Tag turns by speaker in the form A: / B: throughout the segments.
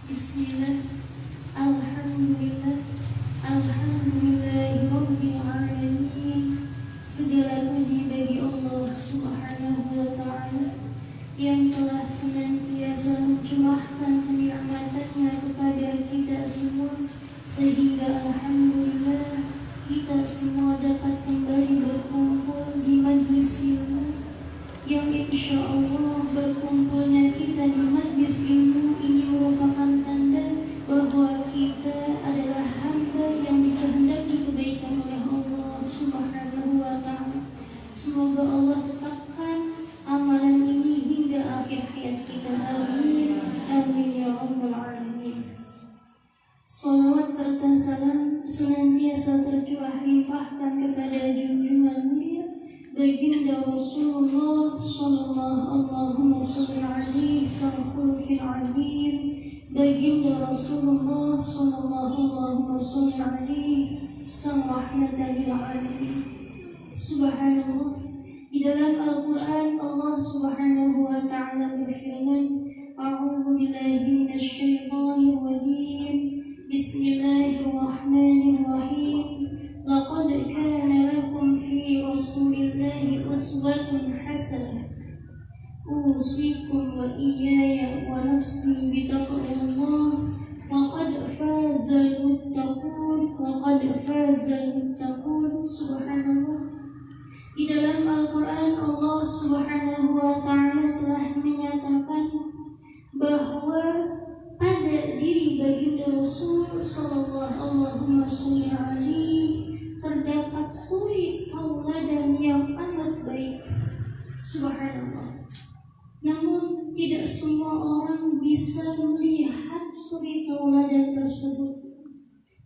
A: Bismillah. Alhamdulillah. Alhamdulillahirabbil alamin. Segala puji bagi Allah Subhanahu wa taala yang telah senantiasa mencurahkan kenikmatan-Nya kepada kita semua, sehingga alhamdulillah kita semua dapat kembali berkumpul di majlis ilmu yang insya Allah berkumpulnya kita di majlis ilmu ini merupakan tanda bahwa kita adalah hamba yang dikehendaki kebaikan oleh Allah Subhanahu wa taala. Semoga Allah tetapkan amalan ini hingga akhir hayat kita. Amin. Amin ya rabbal alamin. Salawat serta salam senantiasa tercurah limpahkan kepada junjungan mulia Baginda Rasulullah sallallahu alaihi wasallam, Baginda Rasulullah sallallahu alaihi sang rahmatan lil alamin. Subhanallah, di dalam Al-Qur'an Allah Subhanahu wa taala berfirman, A'udzu billahi minasy syaithanir rajim. Bismillahirrahmanirrahim. Laqad kana lakum fi Rasulillahi uswatun hasanah. Usikum wa iyaya wa nafsi bitaqwallah. Waqad fazal muttaqun. Waqad fazal muttaqun. Subhanallah. Di dalam Al-Qur'an Allah Subhanahu wa taala telah menyatakan bahwa pada diri baginda Rasul sallallahu alaihi terdapat suri tauladan yang amat baik. Subhanallah. Namun tidak semua orang bisa melihat suri tauladan tersebut.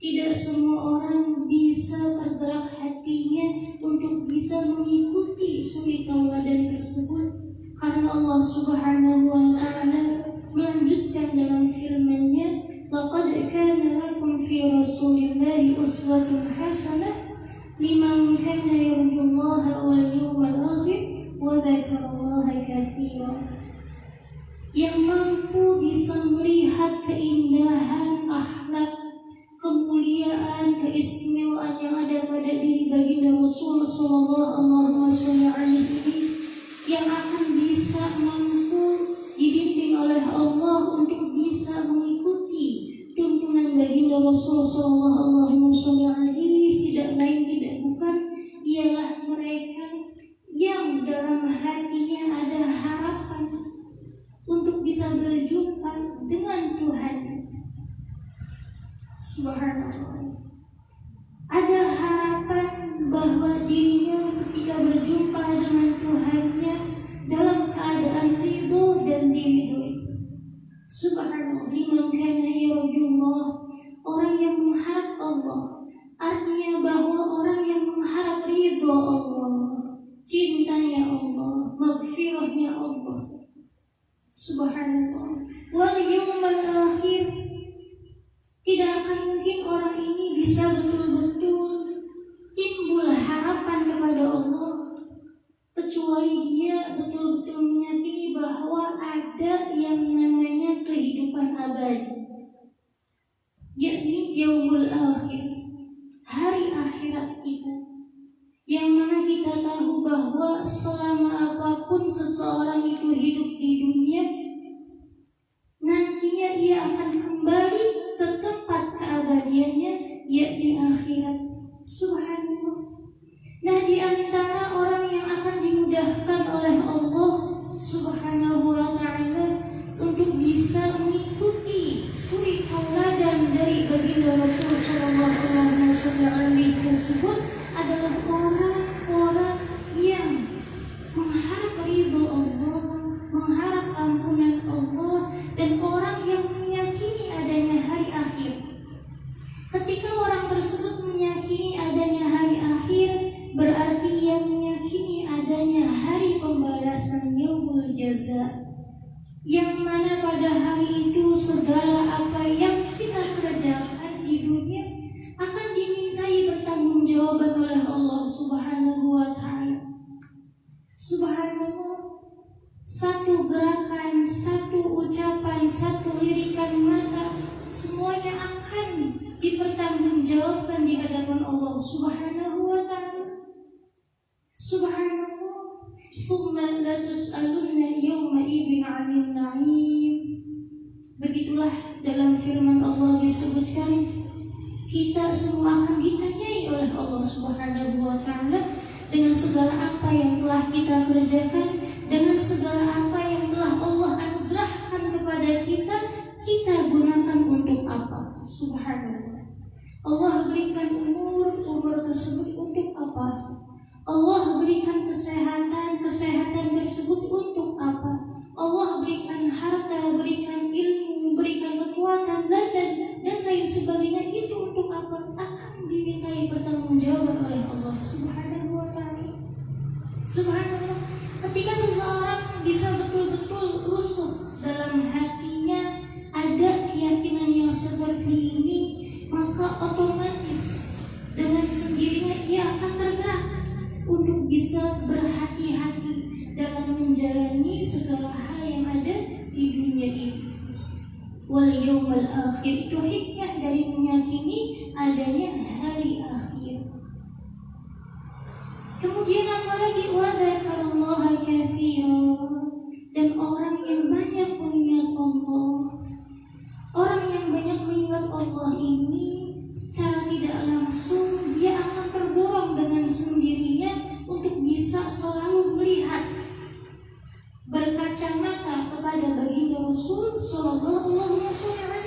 A: Tidak semua orang bisa tergerak hatinya untuk bisa mengikuti suri tauladan tersebut, karena Allah Subhanahu wa taala melanjutkan dalam firman-Nya, laqad kana lakum fi Rasulillahi uswatun hasanah liman kana yarjullaha wal yawmal akhir wa dzakarallaha katsiran. Yang mampu bisa melihat keindahan akhlak, kemuliaan, keistimewaan yang ada pada diri baginda Rasul sallallahu alaihi yang akan bisa mampu dibimbing oleh Allah untuk bisa mengikuti tuntunan baginda Rasul sallallahu alaihi, tidak lain tidak bukan ialah mereka yang dalam hatinya ada harapan untuk bisa berjumpa dengan Tuhan. Subhanallah. Ada harapan bahwa dirinya ketika berjumpa dengan Tuhannya dalam keadaan ridho dan diridhoi. Subhanallah. Liman kana yarjullah, orang yang mengharap Allah. Artinya bahwa orang yang mengharap ridho Allah, cintanya Allah, maghfirahnya Allah. Subhanallah. Wal yawmal akhir, tidak akan mungkin orang ini bisa betul-betul timbul harapan kepada Allah kecuali dia betul-betul meyakini bahwa ada yang namanya kehidupan abadi, yakni yaumul akhir, hari akhirat kita, yang mana kita tahu bahwa selama apapun seseorang itu hidup di dunia, nantinya ia akan kembali ke tempat keabadiannya, yakni akhirat. Subhanallah. Nah, di antara orang yang akan dimudahkan oleh Allah Subhanahu wa taala untuk bisa mengikuti suri tauladan dari baginda Rasul sallallahu alaihi wasallam tersebut adalah orang-orang yang mengharap ridho Allah, mengharap ampunan Allah, dan orang yang meyakini adanya hari akhir. Ketika orang tersebut meyakini adanya hari akhir, berarti ia meyakini adanya hari pembalasan yaumul jaza, yang mana pada hari itu segala apa yang kita kerjakan di dunia akan dimintai pertanggungjawaban oleh Allah Subhanahu wa taala. Subhanallah. Satu gerakan, satu ucapan, satu lirikan mata Subhanahu wa ta'ala. Subhanallah. Tsumma la tus'alunna yawma idzin 'anil na'im. Begitulah dalam firman Allah disebutkan, kita semua akan ditanyai oleh Allah Subhanahu wa ta'ala dengan segala apa yang telah kita kerjakan, dengan segala apa yang telah Allah anugerahkan kepada kita, kita gunakan untuk apa? Subhanallah. Allah berikan umur tersebut untuk apa? Allah berikan kesehatan tersebut untuk apa? Allah berikan harta, berikan ilmu, berikan kekuatan dan lain sebagainya, itu untuk apa? Akan dimintai pertanggungjawaban oleh Allah Subhanahu wa ta'ala. Subhanallah. Ketika seseorang bisa betul-betul rusuh dalam hatinya ada keyakinan yang seperti ini, maka otomatis dengan sendirinya ia akan tergerak untuk bisa berhati-hati dalam menjalani segala hal yang ada di dunia ini. Wal yawmal akhir, itu hikmah dari meyakini adanya hari akhir. Kemudian apalagi wa dzakarallaha katsiran, dan orang yang banyak mengingat Allah. Orang yang banyak mengingat Allah ini secara tidak langsung dia akan terdorong dengan sendirinya untuk bisa selalu melihat, berkacamata kepada baginda Rasul sallallahu alaihi wasallam.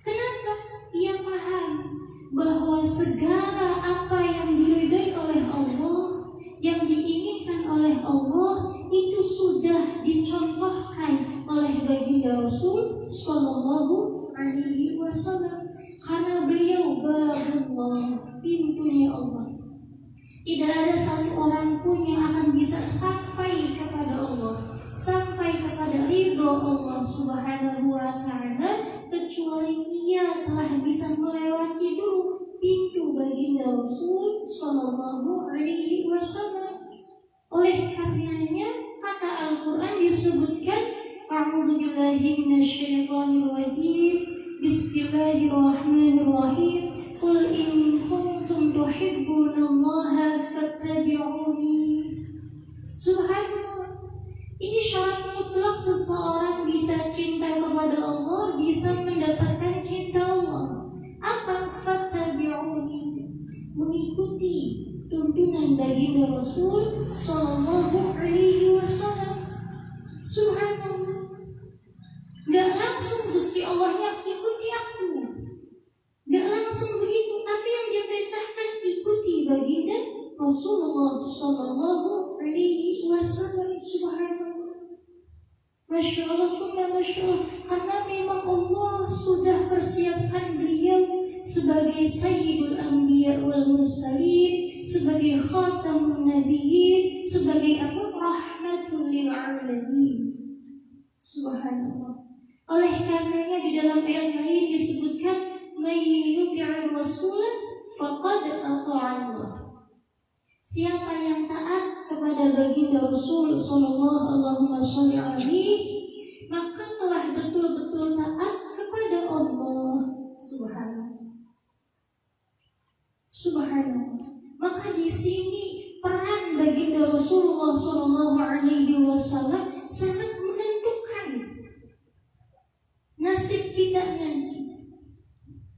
A: Kenapa? Ia paham bahwa segala apa yang diridai oleh Allah, yang diinginkan oleh Allah, itu sudah dicontohkan oleh baginda Rasul sallallahu alaihi wasallam. Karena beliau babullah, pintunya Allah. Tidak ada satu orang pun yang akan bisa sampai kepada Allah, sampai kepada ridho Allah Subhanahu wa ta'ala, kecuali ia telah bisa melewati dulu pintu baginda Rasul sallallahu alaihi wasallam. Oleh karenanya kata Al-Quran disebutkan, a'udzu billahi minasyaitonir rajim, bismillahirrahmanirrahim, qul in kuntum tuhibbunallaha fattabi'uni. Subhanallah. Ini syarat mutlak seseorang bisa cinta kepada Allah, bisa mendapatkan cinta Allah. Apa? Fattabi'uni, mengikuti tuntunan baginda Rasul sallallahu alaihi wasallam. Subhanallah. Gak langsung Gusti Allahnya ikuti aku, gak langsung begitu, tapi yang dia perintahkan ikuti baginda Rasulullah sallallahu alaihi wasallam. Subhanallah. Masya Allah, Masya Allah. Karena memang Allah sudah persiapkan beliau sebagai Sayyidul Anbiya wal Mursalin, sebagai Khatamun Nabiyyin, sebagai apa? Rahmatul lil alamin. Subhanallah. Oleh karenanya di dalam ayat lain disebutkan, may yuti'ir rasul faqad ata'allah. Siapa yang taat kepada baginda Rasul sallallahu alaihi wasallam, maka telah betul-betul taat kepada Allah. Subhanallah. Maka di sini peran baginda Rasulullah sallallahu alaihi wasallam sangat menentukan nasib kita nanti.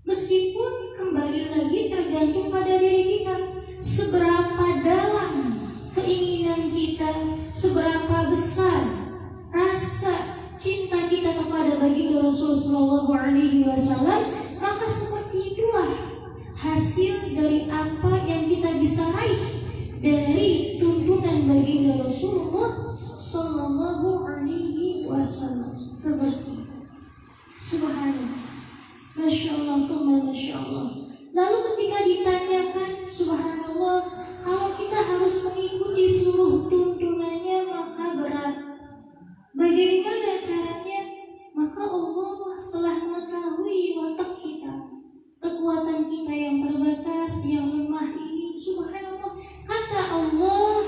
A: Meskipun kembali lagi tergantung pada diri kita, seberapa dalam keinginan kita, seberapa besar rasa cinta kita kepada baginda Rasulullah sallallahu alaihi wasallam, maka seperti itulah hasil dari apa yang kita bisa raih dari tuntunan baginda Rasulullah sallallahu alaihi wasallam. Seperti subhanallah, masya Allah, masya Allah. Lalu ketika ditanyakan, subhanallah, kalau kita harus mengikuti seluruh tuntunannya maka berat. Bagaimana caranya? Maka Allah telah mengetahui watak kita, kekuatan kita yang terbatas, yang lemah ini. Subhanallah. Kata Allah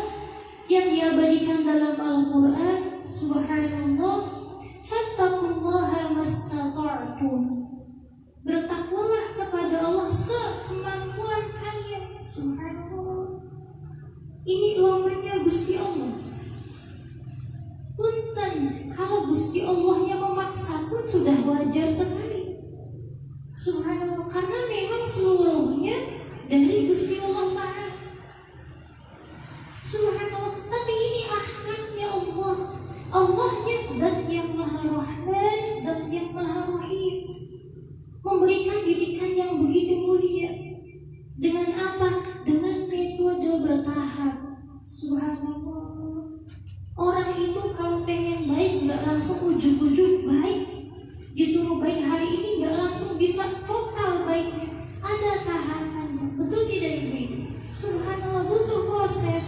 A: yang diabadikan dalam Al-Quran, subhanallah, fattaqullaha mastata'tum. Bertakwalah kepada Allah sekemampuan kalian. Subhanallah. Ini uangnya Gusti Allah. Punten, kalau Gusti Allahnya memaksa pun sudah wajar sekali. Subhanallah, karena memang seluruhnya dari Gusti Allah Ta'ala. Subhanallah, tapi ini akhlaknya Allah. Allahnya zat yang maha rahman, zat yang maha rahim, memberikan didikan yang begitu mulia. Dengan apa? Dengan metode bertahap. Subhanallah. Orang itu kalau pengen baik gak langsung ujug-ujug baik. Disuruh baik hari ini gak langsung bisa total baiknya. Ada tahapannya. Betul tidak Ibu? Subhanallah, butuh proses.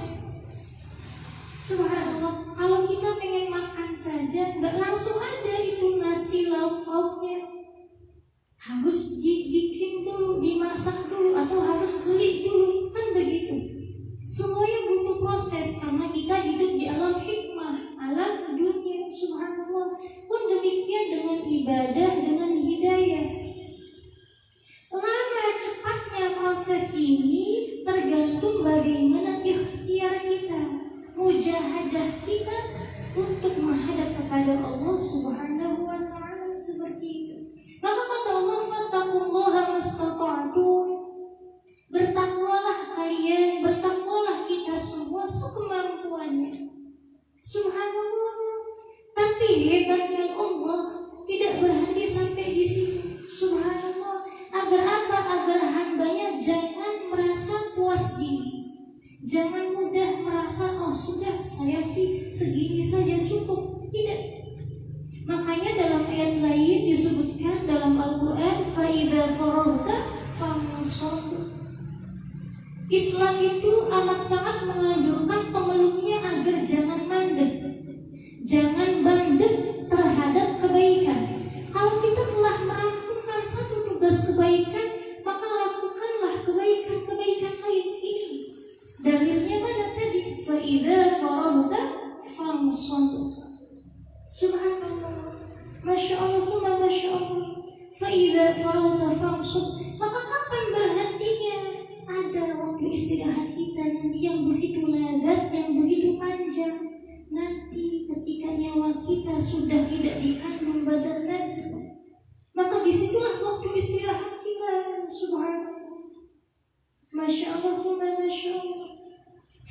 A: Subhanallah, kalau kita pengen makan saja gak langsung ada itu nasi lauk-lauknya. Harus dibikin dulu, dimasak dulu, atau harus beli dulu, kan begitu. Semuanya butuh proses karena kita hidup di alam hikmah, alam dunia. Subhanallah. Pun demikian dengan ibadah, dengan hidayah. Lama cepatnya proses ini tergantung bagaimana ikhtiar kita, mujahadah kita untuk menghadap kepada Allah Subhanahu wa Ta'ala, seperti itu. Maka kata Allah, fattaqullaha mastata'tum. Bertakwalah kalian, bertakwalah kita semua sekemampuannya. Subhanallah. Tapi hebatnya Allah tidak berhenti sampai di situ. Subhanallah. Agar apa? Agar hambanya jangan merasa puas diri. Jangan mudah merasa, oh sudah saya sih segini saja cukup. Tidak. Makanya dalam ayat lain disebutkan dalam Al-Quran, فَإِذَا فَرَغْتَ فَانْصَبْ. Islam itu amat sangat menganjurkan pemeluknya agar jangan mandek, jangan bandel terhadap kebaikan. Kalau kita telah merampungkan satu tugas kebaikan, maka lakukanlah kebaikan-kebaikan lain. Ini dalilnya mana tadi? فَإِذَا فَرَغْتَ فَانْصَبْ. Subhanallah. Masya Allah, Masya Allah. فَإِذَا فَرَغْتَ فَانْصَبْ. Maka kapan berhentinya? Ada waktu istirahat kita yang begitu lazat, yang begitu panjang. Nanti ketika nyawa kita sudah tidak dikandung badan lagi, maka disitulah waktu istirahat kita. Subhanallah. Masya Allah, Masya Allah.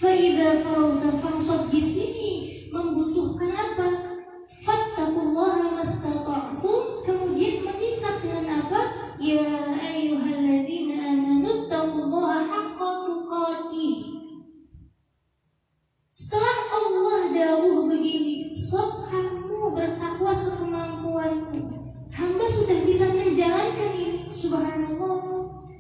A: فَإِذَا فَرَغْتَ فَانْصَبْ di sini membutuhkan apa? Fattaqullaha mastata'tum. Kemudian meningkat dengan apa? Ya ayyuhalladzina amanu taqullaha haqqa tuqatih. Setelah Allah dawuh begini, sok kamu bertakwa sekemampuanmu. Hamba sudah bisa menjalankan ini. Subhanallah.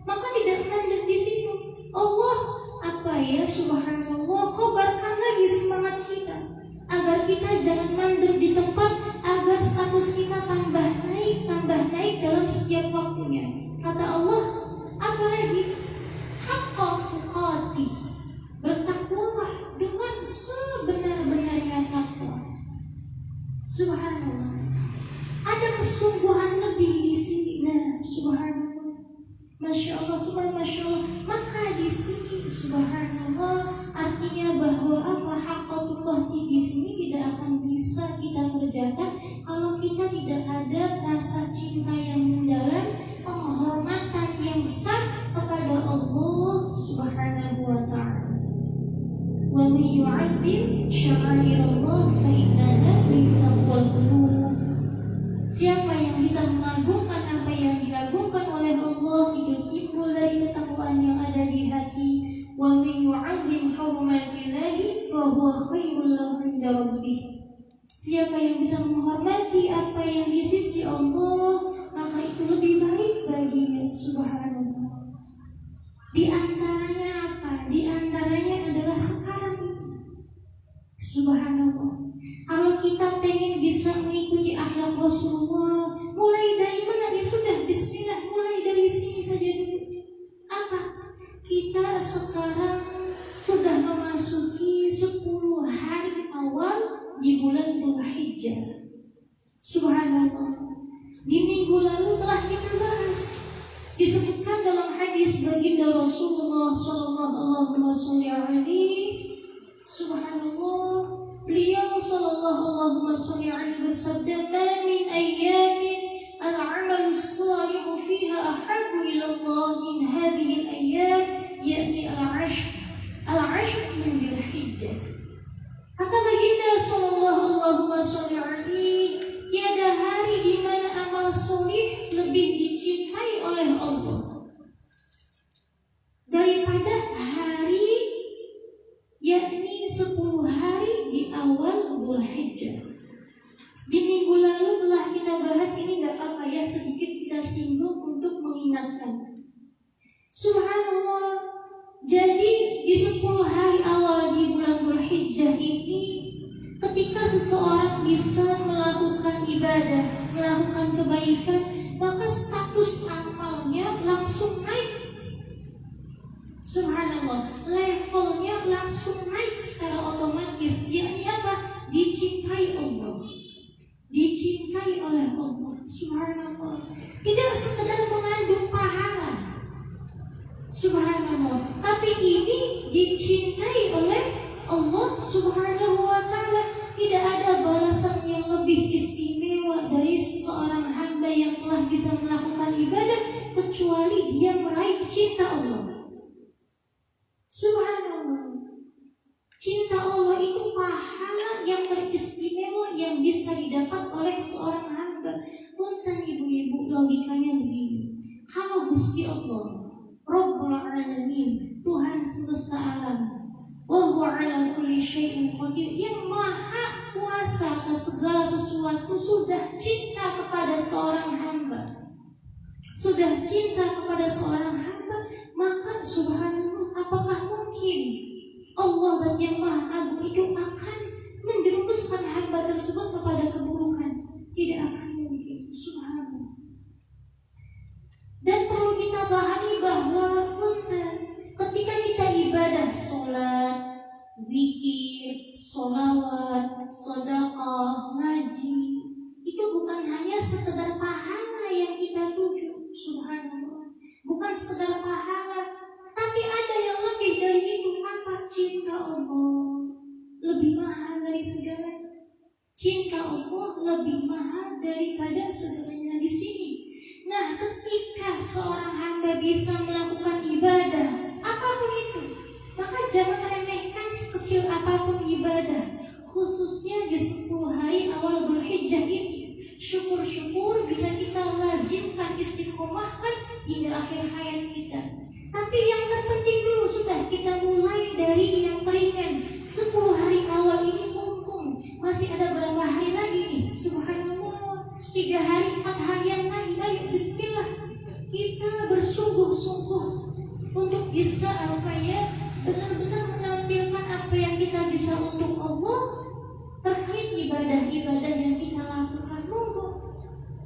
A: Maka tidak mandek di situ. Allah apa ya? Subhanallah. Kobarkan lagi semangat kita agar kita jangan mandek di tempat, agar status kita tambah naik dalam setiap waktunya. Kata Allah, apa lagi? Haqqa tuqatih. Bertakwalah dengan sebenar-benarnya takwa. Subhanallah. Ada kesungguhan lebih di sini. Nah, subhanallah. Masya Allah, Tuhan, Masya Allah. Maka di sini, subhanallah, artinya bahwa apa? Haqqa tuqatih di sini tidak akan bisa kita kerjakan kalau kita tidak ada rasa cinta yang mendalam, penghormatan yang sah kepada Allah Subhanahu wa Ta'ala. Wa man yu'azzim sya'airallah fa innaha min taqwal qulub. Siapa yang bisa mengagungkan apa yang diagungkan oleh Allah, itu timbul dari ketakwaan yang ada di hati. Wa man yu'azzim hurumatillahi fa huwa khairul lahu 'inda rabbih. Siapa yang bisa menghormati apa yang di sisi Allah, maka itu lebih baik baginya. Subhanallah. Di antaranya apa? Di antaranya adalah sekarang ini. Subhanallah. Kalau kita pengen bisa mengikuti akhlak Rasulullah, mulai dari mana? Ya sudah, bismillah, mulai dari sini saja dulu. Apa? Kita sekarang sudah memasuki 10 hari awal di bulan Dzulhijjah. Subhanallah. Di minggu lalu telah kita bahas, disebutkan dalam hadis baginda Rasulullah sallallahu alaihi subhanallah, beliau sallallahu alaihi bersabda, "Ma min ayyamin al-'amalu as-salihu fiha ahabbu ila Allah min hadhihi al-ayyam, yakni al-'ashr min Dzulhijjah." Kata baginda sallallahu alaihi, tiada hari di mana amal solih lebih dicintai oleh Allah daripada hari, yakni 10 hari di awal Dzulhijjah. Di minggu lalu telah kita bahas, ini gak apa-apa ya, sedikit kita singgung untuk mengingatkan. Subhanallah, jadi di 10 hari awal di bulan Dzulhijjah ini, ketika seseorang bisa melakukan ibadah, melakukan kebaikan, maka status amalnya langsung naik. Subhanallah, levelnya langsung naik secara otomatis. Yakni apa? Dicintai Allah, dicintai oleh Allah. Subhanallah, tidak sekedar mengandung pahala, subhanallah, tapi ini dicintai oleh Allah subhanahu wa ta'ala. Tidak ada balasan yang lebih istimewa dari seorang hamba yang telah bisa melakukan ibadah kecuali dia meraih cinta Allah. Subhanallah, cinta Allah itu pahala yang teristimewa yang bisa didapat oleh seorang hamba. Punten ibu-ibu, logikanya begini, kalau Gusti Allah Rabbul Alamin, Tuhan semesta alam, wa huwa ala kulli syai'in qadir, yang maha kuasa atas segala sesuatu, sudah cinta kepada seorang hamba, sudah cinta kepada seorang hamba, maka subhanallah, apakah mungkin Allah dan yang maha agung itu akan menjerumuskan hamba tersebut kepada keburukan? Tidak akan mungkin, subhanallah. Dan perlu kita pahami bahwa ketika kita ibadah, sholat, zikir, sholawat, sedekah, ngaji, itu bukan hanya sekedar pahala yang kita tuju, subhanallah, bukan sekedar pahala, tapi ada yang lebih dari itu. Apa? Cinta Allah lebih mahal dari segalanya. Cinta Allah lebih mahal daripada segalanya di sini. Nah, ketika seorang hamba bisa melakukan ibadah apapun itu, maka jangan remehkan sekecil apapun ibadah, khususnya di 10 hari awal Dzulhijjah ini. Syukur-syukur bisa kita lazimkan, istiqomahkan hingga akhir hayat kita. Tapi yang terpenting dulu sudah kita mulai dari yang ringan. 10 hari awal ini mumpung masih ada berapa hari lagi nih, subhanallah, 3 hari, 4 harian lagi. Ayo bismillah, kita bersungguh-sungguh untuk bisa benar-benar menampilkan apa yang kita bisa untuk Allah terkait ibadah-ibadah yang kita lakukan. Monggo,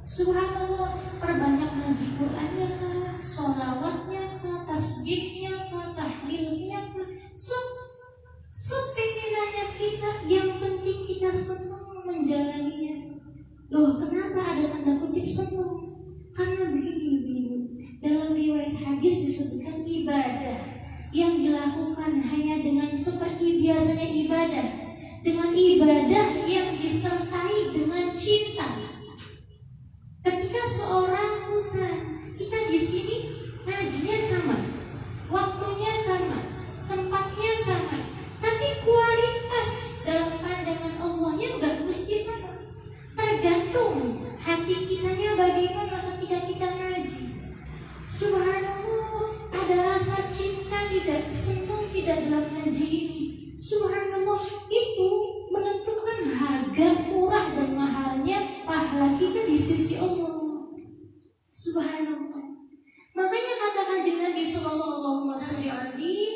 A: subhanallah, perbanyak ngaji Qur'annya kah, sholawatnya kah, tasbihnya kah, tahlilnya kah, sepengenannya kita, yang penting kita senang menjalaninya. Loh, kenapa ada tanda kutip senang? Karena begini, dalam riwayat hadis disebutkan ibadah yang dilakukan hanya dengan seperti biasanya ibadah, dengan ibadah yang disertai dengan cinta. Ketika seorang kita di sini ngajinya sama, waktunya sama, tempatnya sama, tapi kualitas dalam pandangan Allahnya nggak mesti sama. Tergantung hati kitanya bagaimana ketika kita ngaji. Subhanallah, ada rasa cinta tidak, senang tidak dalam ngaji ini. Subhanallah, itu menentukan harga murah dan mahalnya pahala kita di sisi Allah. Subhanallah. Makanya kata Kanjeng Nabi sallallahu alaihi wasallam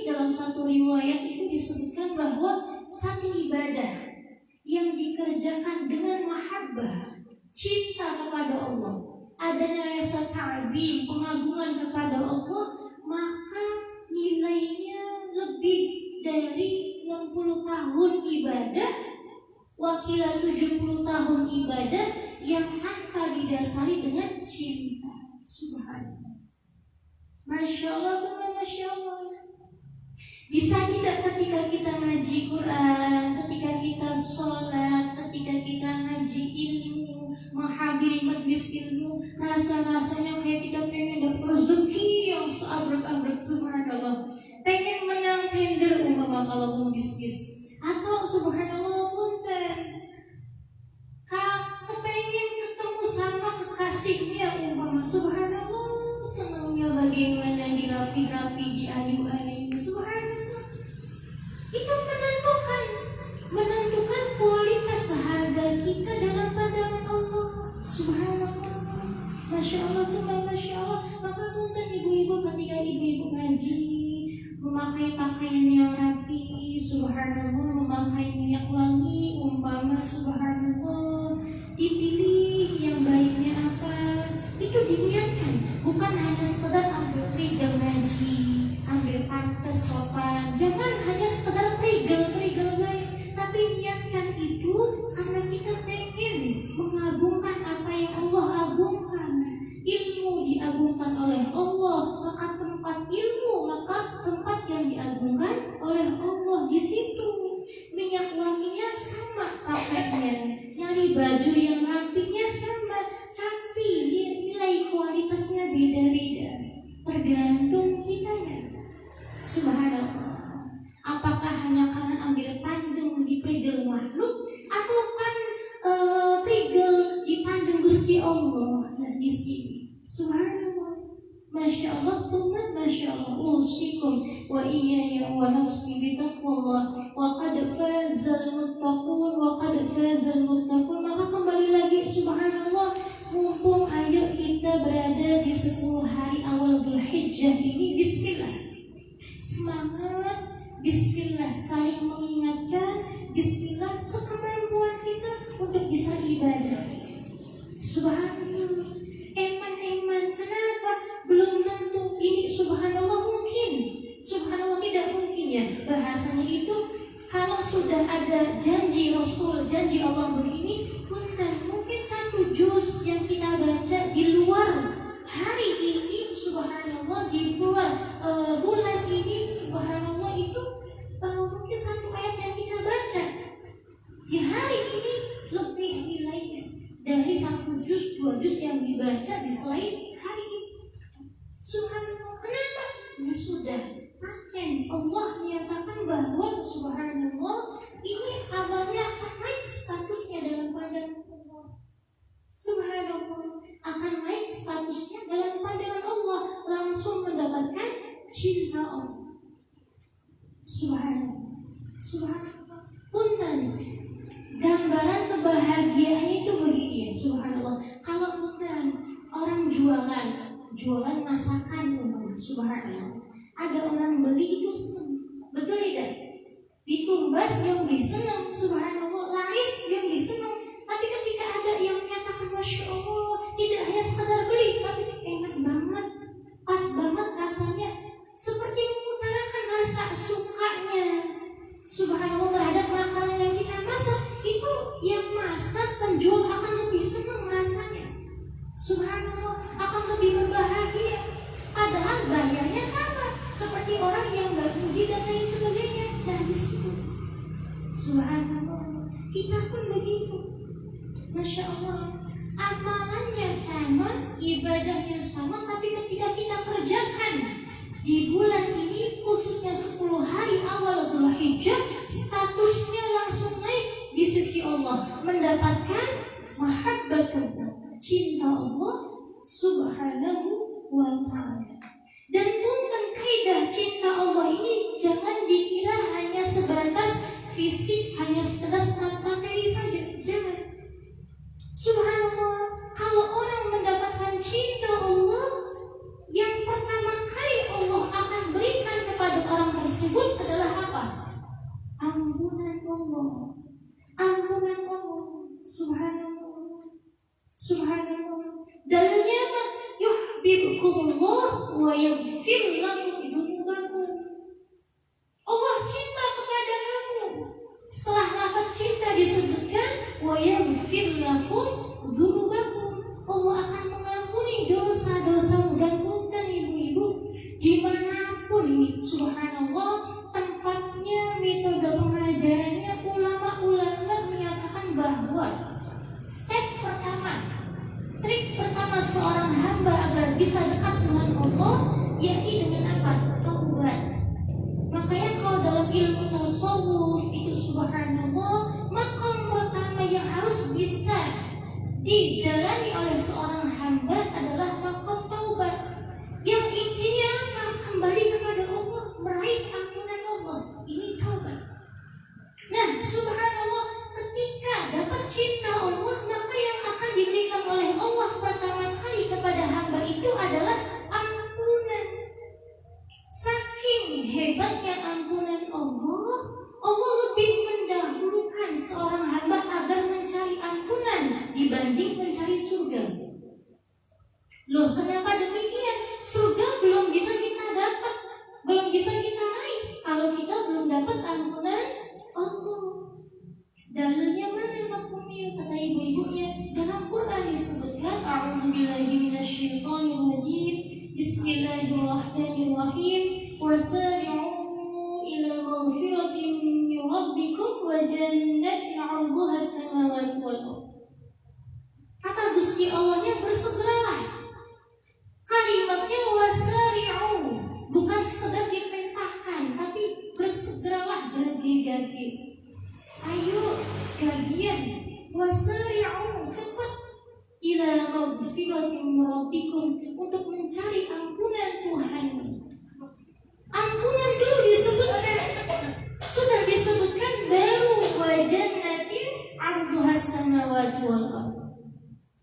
A: dalam satu riwayat itu disebutkan bahwa satu ibadah yang dikerjakan dengan mahabbah, cinta kepada Allah, adanya rasa ta'zim, pengagungan kepada Allah, maka nilainya lebih dari 60 tahun ibadah, wakilah 70 tahun ibadah yang tanpa didasari dengan cinta. Subhanallah. Masya Allah, Masya Allah. Bisa tidak ketika kita ngaji Quran, ketika kita sholat, ketika kita ngaji ilmu, menghadiri majlis ilmu, rasa-rasanya kayak kita pengen dapat rezeki yang seabrek-abrek. Subhanallah. Pengen menang tender umpama kalau mau bisnis, atau subhanallah punten kepengen ketemu sama kekasihnya umpama, subhanallah senangnya bagaimana dirapi-rapi, diayu-ayu, subhanallah. Itu menentukan kualitas harga kita dalam pandangan Allah. Subhanallah. Masya Allah, Masya Allah. Maka punten ibu-ibu, ketika ibu-ibu ngaji, memakai pakaian yang rapi, subhanallah, memakai minyak wangi umpama, subhanallah, dipilih yang baiknya apa, itu diniatkan. Bukan hanya sekedar ambil prigel ngaji, ambil pantes sopan, jangan hanya sekedar prigel baik, tapi niatkan itu karena kita pengen mengagungkan apa yang Allah agungkan. Ilmu diagungkan oleh Allah, maka tempat ilmu, maka tempat yang diagungkan oleh Allah di situ. Minyak wanginya sama pakainya, nyari baju yang rapinya sama, tapi nilai kualitasnya beda-beda, tergantung kita ya. Subhanallah. Apakah hanya karena ambil pandang di prigel makhluk, atau prigel di pandang Gusti Allah? Nah, di sini subhanallah. Masya Allah, Masya Allah. Usikum wa iyaya wa nafsi bitaqwallah wa qad fazal muttaqun wa qad fazal muttaqun. Maka kembali lagi subhanallah, mumpung ayo kita berada di 10 hari awal Dzulhijjah ini, bismillah, semangat, bismillah, saling mengingatkan, bismillah, sekemampuan kita untuk bisa ibadah. Subhanallah. Eman, kenapa? Belum tentu ini subhanallah mungkin. Subhanallah tidak mungkin ya. Bahasanya itu kalau sudah ada janji Rasul, janji Allah begini, mungkin 1 juz yang kita baca di luar hari ini, subhanallah, di luar bulan ini, subhanallah, itu mungkin 1 ayat yang kita baca di hari ini lebih nilainya dari 1 juz, 2 juz yang dibaca di selain hari ini. Subhanallah. Kenapa? Ya sudah, paten Allah menyatakan bahwa subhanallah ini amalnya akan naik statusnya dalam pandangan Allah. Subhanallah, akan naik statusnya dalam pandangan Allah, langsung mendapatkan cinta Allah. Subhanallah. Subhanallah. Punten, gambaran kebahagiaan itu begini ya, subhanallah. Kalau bukan orang jualan masakan, subhanallah, ada orang beli itu senang, betul tidak? Ditumbas dia beli senang, subhanallah, laris dia beli senang. Tapi ketika ada yang menyatakan masya Allah, tidak hanya sekadar beli, tapi enak banget, pas banget rasanya, seperti mengutarakan rasa sukanya, subhanallah, terhadap makanan yang kita masak, itu yang masak penjual akan lebih senang rasanya. Subhanallah, akan lebih berbahagia. Padahal bayarnya sama seperti orang yang gak puji dan lain sebagainya. Nah di situ, subhanallah, kita pun begitu. Masya Allah, amalannya sama, ibadahnya sama, tapi ketika kita kerjakan di bulan ini, khususnya 10 hari awal Dzulhijjah, statusnya langsung naik di sisi Allah, mendapatkan mahabbatullah, cinta Allah subhanahu wa ta'ala. Dan punten, kaidah cinta Allah ini jangan dikira hanya sebatas fisik, hanya sebatas materi saja, jangan. Subhanallah, kalau orang mendapatkan cinta Allah, yang pertama kali Allah akan berikan kepada orang tersebut adalah apa? Ampunan Allah. Ampunan Allah. Subhanallah. Subhanallah. Dalilnya apa? Yuhibbukumullah wa yaghfir lakum dzunubakum. Allah cinta kepada kamu. Setelah lafaz cinta disebutkan wa yaghfir lakum dzunubakum, Allah subhanallah, tempatnya, metode pengajarannya, ulama-ulama menyatakan bahwa step pertama, trik pertama seorang hamba agar bisa dekat dengan Allah, yakni dengan apa? Taubat. Makanya kalau dalam ilmu tasawuf itu subhanallah, makam pertama yang harus bisa dijalani oleh seorang hamba adalah makam taubat, yang intinya kembali kepada Allah, meraih ampunan Allah. Ini taubat. Nah, subhanallah, ketika dapat cinta Allah, maka yang akan diberikan oleh Allah pertama kali kepada hamba itu adalah ampunan. Saking hebatnya ampunan Allah, Allah lebih mendahulukan seorang hamba agar mencari ampunan dibanding mencari surga. Loh, kenapa demikian? Surga belum bisa kita dapat, belum bisa kita raih kalau kita belum dapat ampunan Allah. Dalilnya mana makumil? Kata ibu-ibunya, dalam Quran disebutkan a'udzubillahi minasyaitonir rajim, bismillahirrahmanirrahim, wasari'u ila maghfiratin min rabbikum wa jannatin 'arduha as-samawati wal ardh. Kata Gusti Allahnya, bersegeralah. Kalimatnya wasari'u, bukan sekedar diperintahkan, tapi bersegeralah, gage-gage. Ayo kalian wasari'u, cepat, ila maghfiratin min rabbikum, untuk mencari ampunan Tuhan. Ampunan dulu disebutkan, sudah disebutkan baru wa jannatin 'arduha as-samawati wal ardh.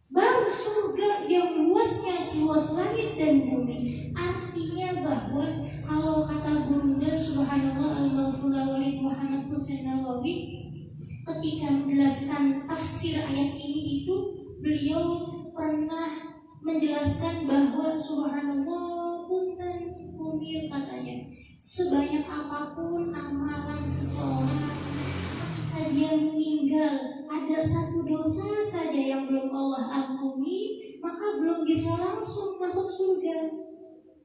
A: Baru surga yang luasnya seluas langit dan bumi. Artinya bahwa kalau kata Bunda subhanallah al-Maghfurah Walid Muhammad Hussein Nawawi, ketika menjelaskan tafsir ayat ini itu, beliau pernah menjelaskan bahwa subhanallah punten umil, katanya, sebanyak apapun amalan seseorang, ketika dia meninggal ada satu dosa saja yang belum Allah ampuni, maka belum bisa langsung masuk surga.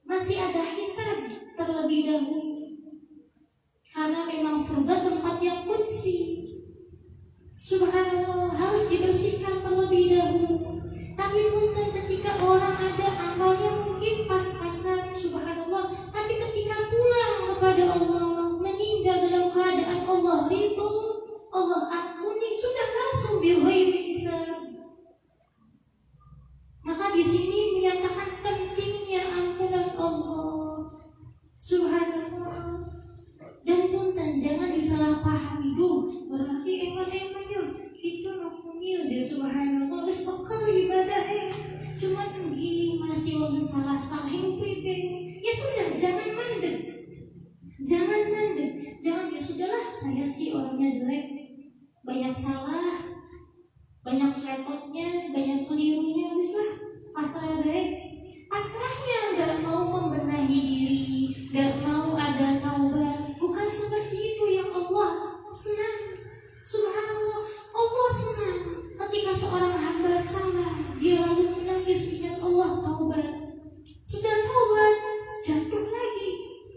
A: Masih ada hisab terlebih dahulu, karena memang surga tempat yang kudsi. Subhanallah, harus dibersihkan terlebih dahulu. Tapi mungkin ketika orang ada amalnya mungkin pas-pasan, subhanallah, tapi ketika pulang kepada Allah, meninggal dalam keadaan Allah ridho, Allah ampuni, sudah langsung bighairi hisab. Maka di sini menyatakan pentingnya ampunan Allah, subhanallah. Dan punten, jangan disalahpahami. Berarti emang yuk kita nakumil dia subhanallah, terus bakal ibadah cuma gini masih wong salah yang pribadi. Ya sudah, jangan mandek, jangan ya sudahlah, saya sih orangnya jelek, banyak salah, banyak repotnya, banyak kelirunya, habislah pasrah deh. Pasrahnya nggak mau membenahi diri, nggak mau ada taubat. Bukan seperti itu yang Allah senang. Subhanallah, Allah senang ketika seorang hamba salah, dia lalu menangis, ingat Allah, taubat. Sudah taubat, jatuh lagi,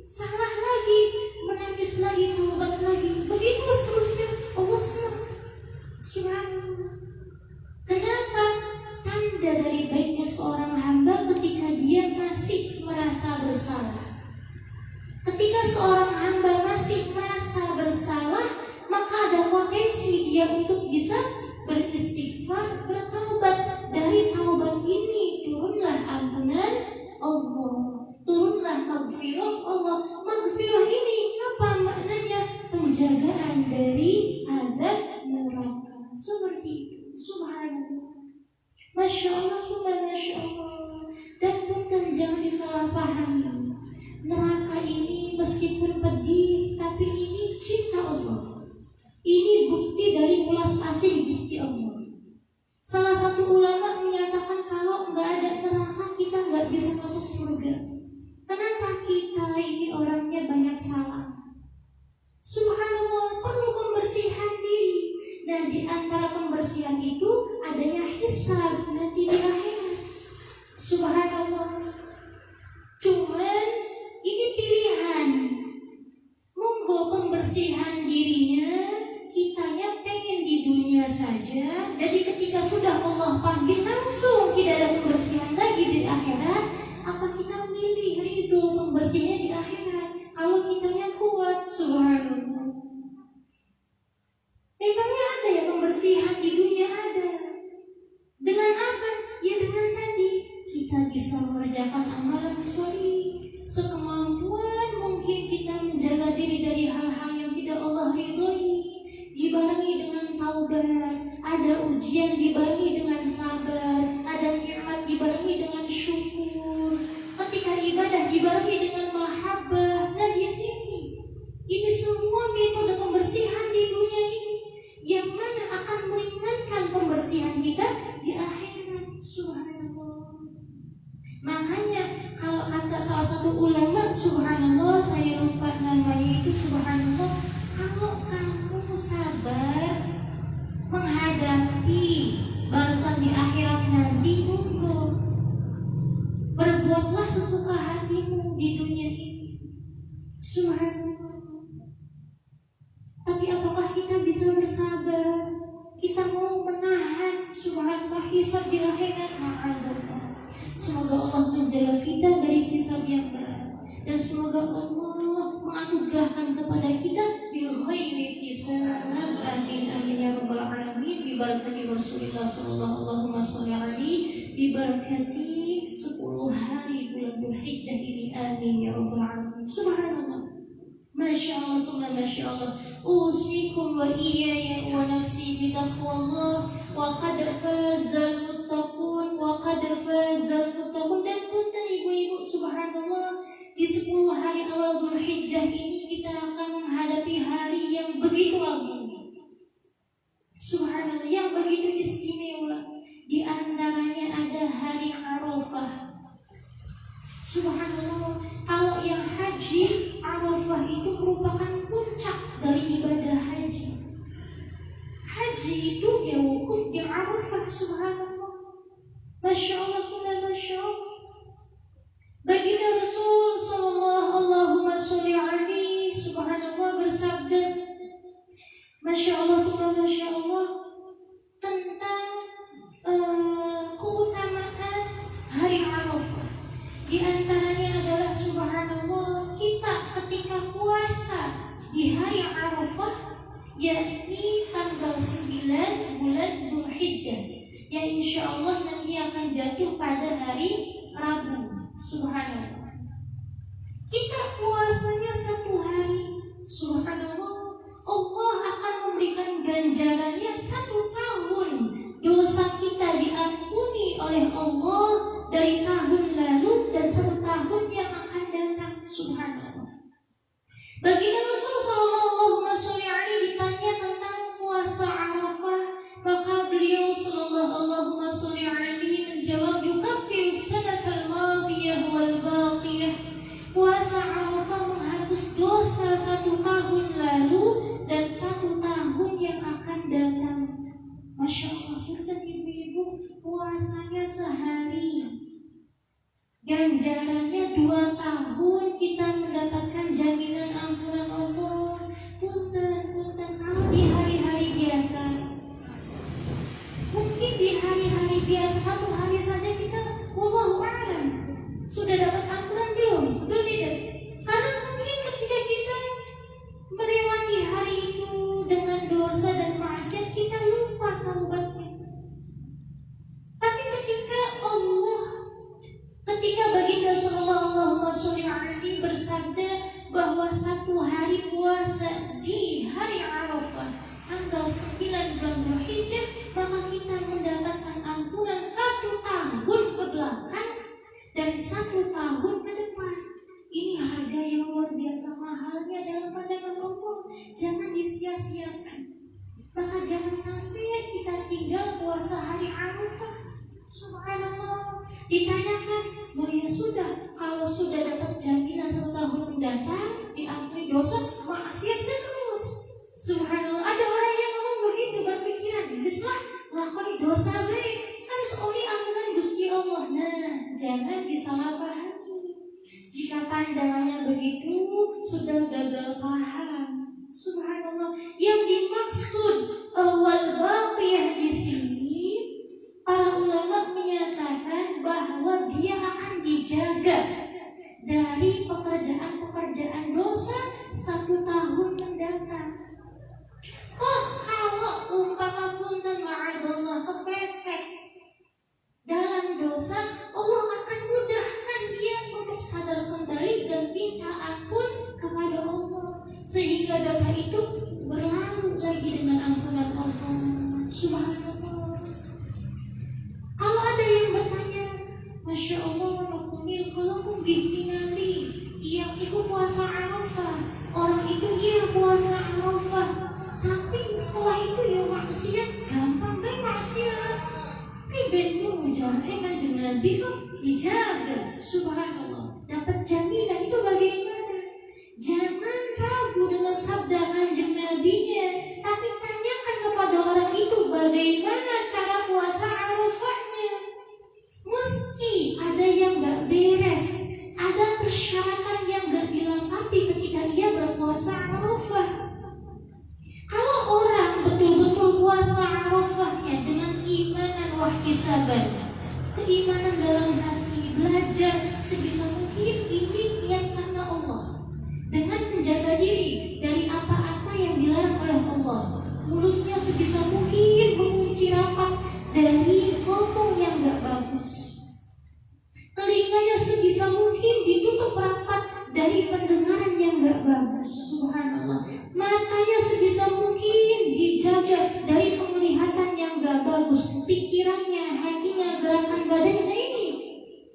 A: salah lagi, menangis lagi, taubat lagi. Begitu seterusnya, Allah senang. Subhanallah. Kenapa? Tanda dari baiknya seorang hamba ketika dia masih merasa bersalah. Ketika seorang hamba masih merasa bersalah, maka ada potensi dia untuk bisa beristighfar, bertaubat. Dari taubat ini turunlah ampunan Allah, turunlah maghfirah Allah. Maghfirah ini apa maknanya? Penjagaan dari azab neraka. Seperti itu. Subhanallah, Masya Allah, Masya Allah. Dan bukan, jangan disalahpahami, neraka ini meskipun pedih, tapi ini cinta Allah. Ini bukti dari ulas asih Gusti Allah. Salah satu ulama menyatakan kalau nggak ada neraka kita nggak bisa masuk surga. Kenapa? Kita ini orangnya banyak salah. Subhanallah, perlu pembersihan diri. Dan di antara pembersihan itu adanya hisab nanti di akhirat. Subhanallah. Cuman ini pilihan. tidak ada pembersihan lagi di akhirat, apa kita milih ridho pembersihnya di akhirat? Kalau kitanya kuat, subhanallah. Memangnya ada ya pembersihan di dunia? Ada. Dengan apa? Ya dengan tadi kita bisa mengerjakan amalan sholih sekemampuan mungkin, kita menjaga diri dari hal-hal yang tidak Allah ridhoi, dibarengi dengan taubat, ada ujian dibarengi dengan sabar, ada nikmat dibarengi dengan syukur, ketika ibadah dibarengi dengan mahabbah. Nah di sini ini semua metode pembersihan di dunia ini yang mana akan meringankan pembersihan kita di akhirat. Subhanallah. Makanya kalau kata salah satu ulama, subhanallah, saya lupa namanya itu, subhanallah, kalau kamu sabar menghadapi balasan di akhirat nanti, monggo berbuatlah sesuka hatimu di dunia ini. Subhanallah. Tapi apakah kita bisa bersabar? Kita mau menahan subhanallah hisab di akhirat? Ma'allah. Semoga Allah menjaga kita dari hisab yang berat, dan semoga Allah menganugerahkan kepada kita bil khairi hisab. Amin amin ya rabbal alamin. Bi barakati Rasulullah sallallahu alaihi wasallam, bi barakati 10 hari bulan Dzulhijjah ini. Amin ya rabbal alamin. Subhanallah. Masya Allah, Tuhan, Masya Allah. Usikum wa iyaya wa nafsi bitaqwallah, wa qad fazal muttaqun, wa qad fazal muttaqun. Dan punten ibu-ibu, subhanallah, di 10 hari awal Dzulhijjah ini kita akan menghadapi hari yang begitu agung, subhanallah, yang begitu istimewa. Di antaranya ada hari Arafah. Subhanallah, kalau yang haji, Arafah itu merupakan puncak dari ibadah haji. Haji itu ya wukuf di Arafah, subhanallah. Masya Allah, Masya Allah. Baginda Rasul sallallahu alaihi subhanallah bersabda, Masya Allah, Masya Allah, tentang keutamaan hari Arafah. Di antaranya adalah subhanallah, kita ketika puasa di hari Arafah, yakni tanggal 9 bulan Dzulhijjah, yang insya Allah nanti akan jatuh pada hari Rabu. Subhanallah, kita puasanya 1 hari, subhanallah, Allah akan memberikan ganjarannya 1 tahun. Dosa kita diampuni oleh Allah dari tahun lalu dan 1 tahun yang akan datang. Subhanallah. Baginda Rasul sallallahu alaihi ditanya tentang puasa Arafah, maka beliau sallallahu alaihi menjawab, yukaffir sanatal madiyah wal baqiyah. Puasa Arafah menghapus dosa 1 tahun lalu dan 1 tahun yang akan datang. Masya Allah, dan ibu-ibu, puasanya sehari, ganjarannya 2 tahun, kita mendapatkan jaminan ampunan Allah. Punten, kalau di hari-hari biasa, mungkin di hari-hari biasa 1 hari saja kita, wallahu a'lam, sudah dapat ampunan belum? Betul tidak? Karena mungkin ketika kita melewati hari itu dengan dosa dan maksiat, kita lupa taubatnya. Tapi ketika baginda sallallahu alaihi bersabda bahwa 1 hari puasa di hari Arafah tanggal 9 bulan Dzulhijjah, maka kita mendapatkan ampunan 1 tahun ke belakang dan 1 tahun ke depan. Ini harga yang luar biasa mahalnya dalam pandangan Allah. Jangan disia-siakan. Maka jangan sampai kita tinggal puasa hari Arafah. Subhanallah. Ditanyakan, nah ya sudah, kalau sudah dapat jaminan 1 tahun mendatang diampuni dosa, maksiatnya terus. Subhanallah. Ada orang yang ngomong begitu, berpikiran, bislah lakoni dosa baik, kan seoli ampunan Gusti Allah. Nah, jangan disalahpahami. Jika pandangannya begitu, sudah gagal paham. Subhanallah. Yang dimaksud awal baqiyah di sini, para ulama menyatakan dosa 1 tahun mendatang. Oh, kalau umpama punten ma'adallah kepleset dalam dosa, Allah akan mudahkan dia untuk sadar kembali dan minta ampun kepada Allah, sehingga dosa itu berlalu lagi dengan ampunan Allah. Subhanallah. Kalau ada yang bertanya, Masya Allah, Nakumil, kalau mungkin nanti iya itu puasa Arafah, orang itu iya puasa Arafah, tapi setelah itu ya maksiat, gampang deh maksiat. Ribetmu menjalankan kanjeng Nabi kok dijaga. Subhanallah. Dapat jaminan itu bagaimana? Jangan ragu dengan sabda kanjeng Nabinya, tapi tanyakan kepada orang itu bagaimana cara puasa Arafahnya. Mesti ada yang gak beres, ada persyaratan yang gak dilengkapi ketika ia berpuasa Arafah. Kalau orang betul-betul puasa Arafahnya dengan imanan wahtisaban, keimanan dalam hati, belajar sebisa mungkin ini niat karena Allah, dengan menjaga diri dari apa-apa yang dilarang oleh Allah, mulutnya sebisa mungkin mengunci rapat dari ngomong yang gak bagus, telinganya sebisa mungkin ditutup rapat dari pendengaran yang gak bagus. Subhanallah. Matanya sebisa mungkin dijaga dari penglihatan yang gak bagus, pikirannya, hatinya, gerakan badannya ini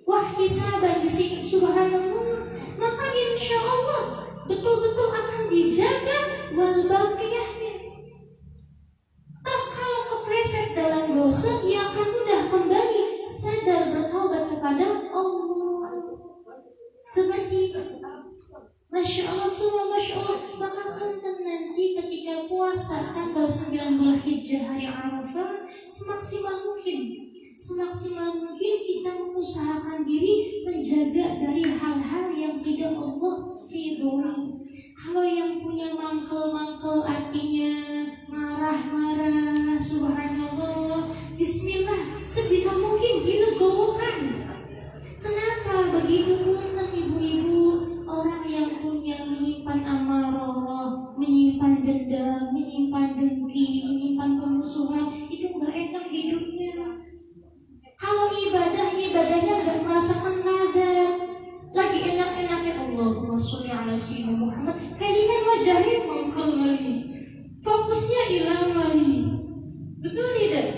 A: wahtisaban di sini. Subhanallah. Maka insya Allah betul-betul akan dijaga wal baqiyahnya. Kalau kepleset dalam dosa, ia akan mudah kembali sadar bertaubat kepada Allah. Seperti Masya Allah, Masya Allah. Maka punten nanti ketika puasa tanggal 9 Dzulhijjah hari Arafah, semaksimal mungkin kita mengusahakan diri menjaga dari hal-hal yang tidak Allah ridhoi. Kalau yang punya mangkel-mangkel artinya marah-marah, subhanallah, bismillah, sebisa mungkin dilegowokan. Kenapa begitu punten ibu-ibu? Orang yang punya menyimpan amarah, menyimpan dendam, menyimpan dengki, menyimpan pemusuhan, itu gak enak hidupnya. Kalau ibadahnya gak merasakan ladar, lagi enak-enaknya Allahumma sholli ala sayyidina Muhammad, kayaknya wajahnya mangkel kali, fokusnya hilang kali, betul tidak?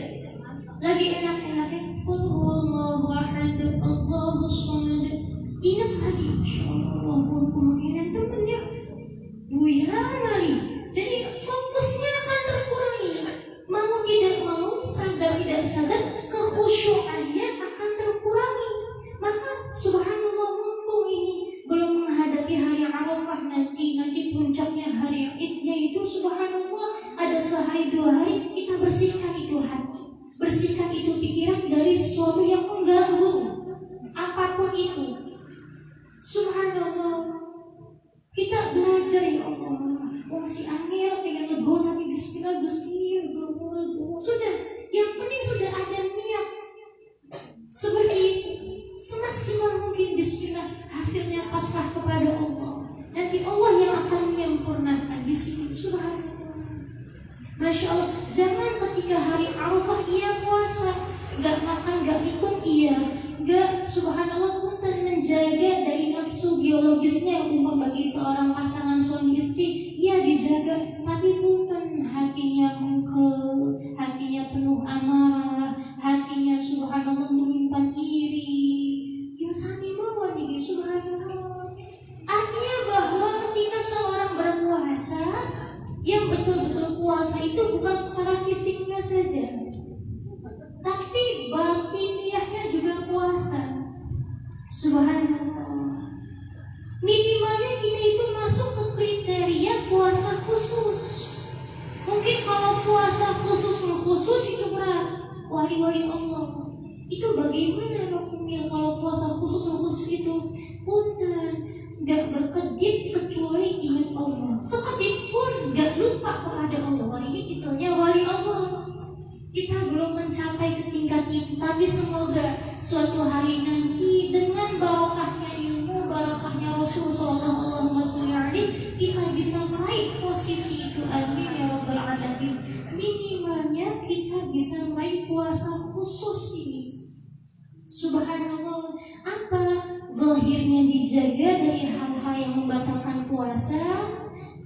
A: Lagi enak-enaknya qul huwallahu ahad Allahus samad, ingat lagi Masya Allah, kemungkinan temennya buyar kali, jadi fokusnya akan terkurangi. Mau tidak mau, sadar tidak sadar, kekhusyuannya akan terkurangi. Maka subhanallah, mumpung ini belum menghadapi hari Arafah, nanti puncaknya hari Idnya itu subhanallah, ada sehari 2 hari, kita bersihkan itu hati, bersihkan itu pikiran dari sesuatu yang mengganggu, apapun itu. Subhanallah, kita belajar ya Allah. Si Angel pengen nego tapi bismillah Gusti, sudah, yang penting sudah ada niat seperti itu. Semaksimal mungkin bismillah, hasilnya pasrah kepada Allah. Nanti Allah yang akan menyempurnakan di sini. Subhanallah. Masya Allah, jangan ketika hari Arafah ia puasa, gak makan, gak minum, iya, gak, subhanallah, punten menjaga dari nafsu biologisnya yang umum bagi seorang pasangan suami istri, ia dijaga, tapi punten hatinya mengkel, hatinya penuh amarah, hatinya subhanallah menyimpan iri. Yang sami mawon ini subhanallah. Artinya bahwa ketika seorang berpuasa, yang betul-betul puasa itu bukan secara fisiknya saja, tapi batiniahnya juga puasa. Subhanallah. Minimalnya kita itu masuk ke kriteria puasa khusus. Mungkin kalau puasa khusus itu berat, wali-wali Allah. Itu bagaimana hukumnya kalau puasa khusus itu? Punten, gak berkedip kecuali ingat Allah. Sekedip pun gak lupa kepada Allah. Wali ini titelnya wali Allah. Kita belum mencapai ke tingkat itu, tapi semoga suatu hari nanti dengan barokahnya ilmu, barokahnya Rasulullah sholli alaihi, kita bisa meraih posisi itu. Amin ya rabbal alamin. Minimalnya kita bisa meraih puasa khusus ini. Subhanallah, apa zahirnya dijaga dari hal-hal yang membatalkan puasa,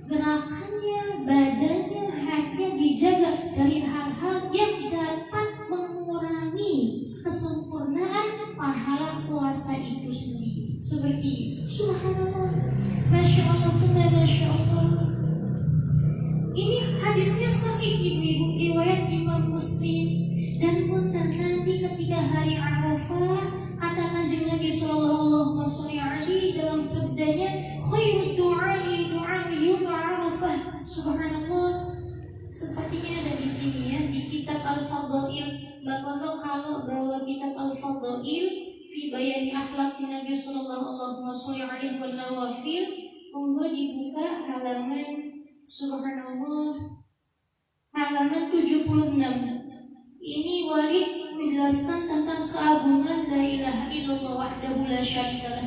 A: gerakannya, badannya, hatinya dijaga dari hal-hal yang dapat mengurangi kesempurnaan pahala puasa itu sendiri. Seperti itu. Subhanallah, masya Allah, masya Allah. Ini hadisnya sahih ibu-ibu, riwayat Imam Muslim. Dan punten Nabi ketika hari Arafah, kata Kanjeng Nabi sallallahu alaihi dalam sabdanya, khairud du'ai du'a yaum Arafah. Subhanallah. Sepertinya ada di sini ya, di kitab Al-Fadail. Bapak kalau bawa kitab Al-Fadail fi bayani akhlak Nabi sallallahu alaihi wa nawafil, monggo dibuka halaman, subhanallah, halaman 76. Ini Walid menjelaskan tentang keagungan la ilaha illallah wahdahu la syarikalah.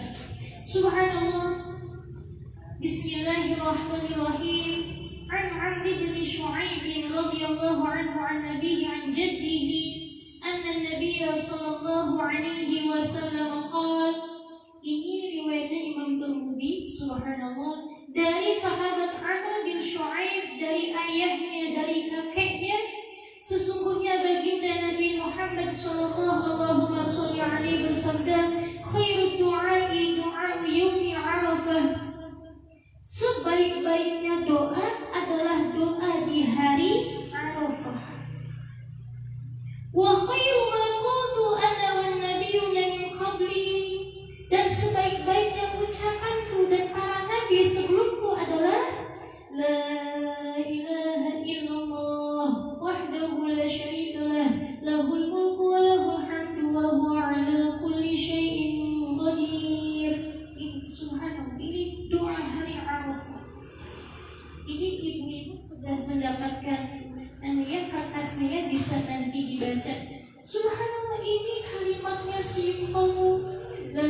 A: Subhanallah. Bismillahirrahmanirrahim. An Amr bin Shu'aib radhiyallahu anhu an nabihi an jaddihi anna an-nabiy sallallahu alaihi wasallam qala. Ini riwayatnya Imam Tirmidzi. Subhanallah. Dari sahabat Amr bin Shu'aib, dari ayahnya, dari kakeknya, sesungguhnya baginda Nabi Muhammad sallallahu alaihi bersabda, khairud du'ai du'a yaumi Arafah. Sebaik-baiknya doa adalah doa di hari Arafah. Wa khairu ma qultu ana wan nabiyyuna min qabli. Dan sebaik-baiknya ucapanku dan para nabi sebelumku adalah la ilaha illallah wahdahu la syarikalah lahul mulku wa lahul hamdu wa huwa ala kulli syai'in qadir. Subhanallah, ini doa hari Arafah. Ini ibu-ibu sudah mendapatkan kertasnya, bisa nanti dibaca. Subhanallah, ini kalimatnya simpel. La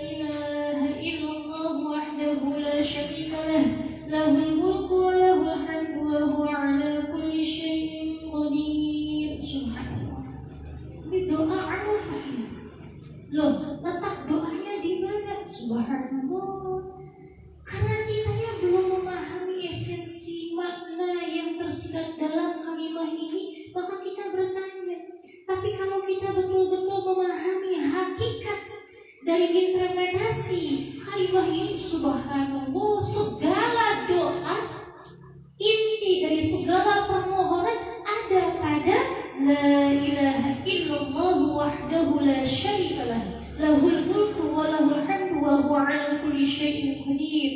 A: ilaha illallah wahdahu la syarikalah lahul mulku wa lahul hamdu wa huwa ala kulli syai'in qadir. Subhanallah. Ini doa Arafah. Loh, letak doanya di mana? Subhanallah. Karena kita belum memahami esensi makna yang tersirat dalam kalimat ini, maka kita bertanya. Tapi kalau kita betul-betul memahami hakikat dari interpretasi kalimat ini, subhanallah, segala doa, inti dari segala permohonan ada pada la ilaha illallah wahdahu la syarikalah lahul mulku wa lahul hamdu wa huwa ala kulli syai'in qadir.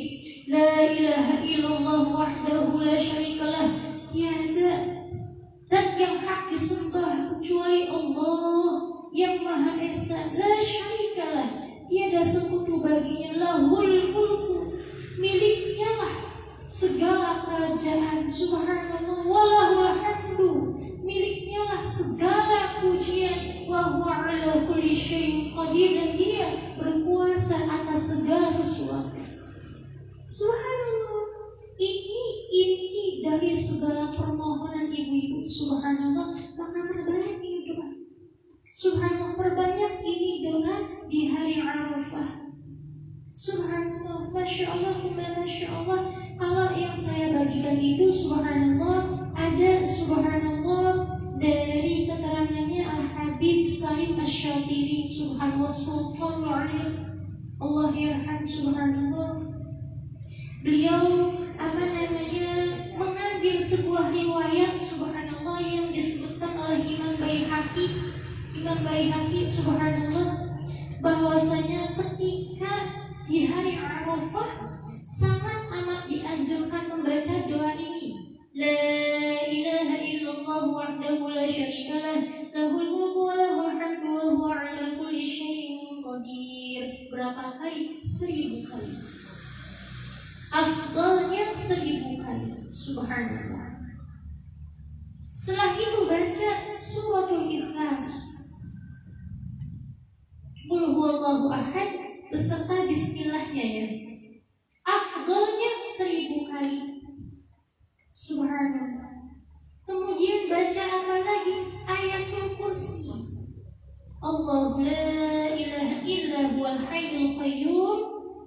A: La ilaha illallah wahdahu la syarikalah, tiada zat yang hak disembah kecuali Allah yang Maha Esa. La syarikalah, tiada sekutu baginya. Lahul mulku, miliknya lah segala kerajaan. Subhanallah. Walahul hamdu, miliknya lah segala pujian. Wa huwa ala kulli syai'in qadir, dan dia berkuasa atas segala sesuatu. Subhanallah. Ini inti dari segala permohonan ibu-ibu. Subhanallah. Maka perbanyak ini doa. Subhanallah, perbanyak ini doa di hari Arafah. Subhanallah, masya Allah, masya Allah. Kalau yang saya bagikan itu, subhanallah, ada subhanallah dari keterangannya Al-Habib Salim Asy-Syatiri. Subhanallah, sultan Allah yarham. Subhanallah, beliau mengambil sebuah riwayat, subhanallah, yang disebutkan oleh Imam Baihaqi, subhanallah, bahwasanya ketika di hari Arafah sangat amat dianjurkan membaca doa ini. La ilaha illallah wahdahu la syarikalah lahul mulku wa lahul hamdu wa huwa ala kulli syai'in qadir. Berapa kali? 1000 kali. Afdalnya 1000 kali. Subhanallah. Setelah itu baca suratul Ikhlas, Qul huwallahu ahad beserta bismillahnya ya. afdalnya 1000 kali. Subhanallah. Kemudian baca apa lagi? Ayatul kursi. Allahu la ilaha illa huwal hayyul qayyum,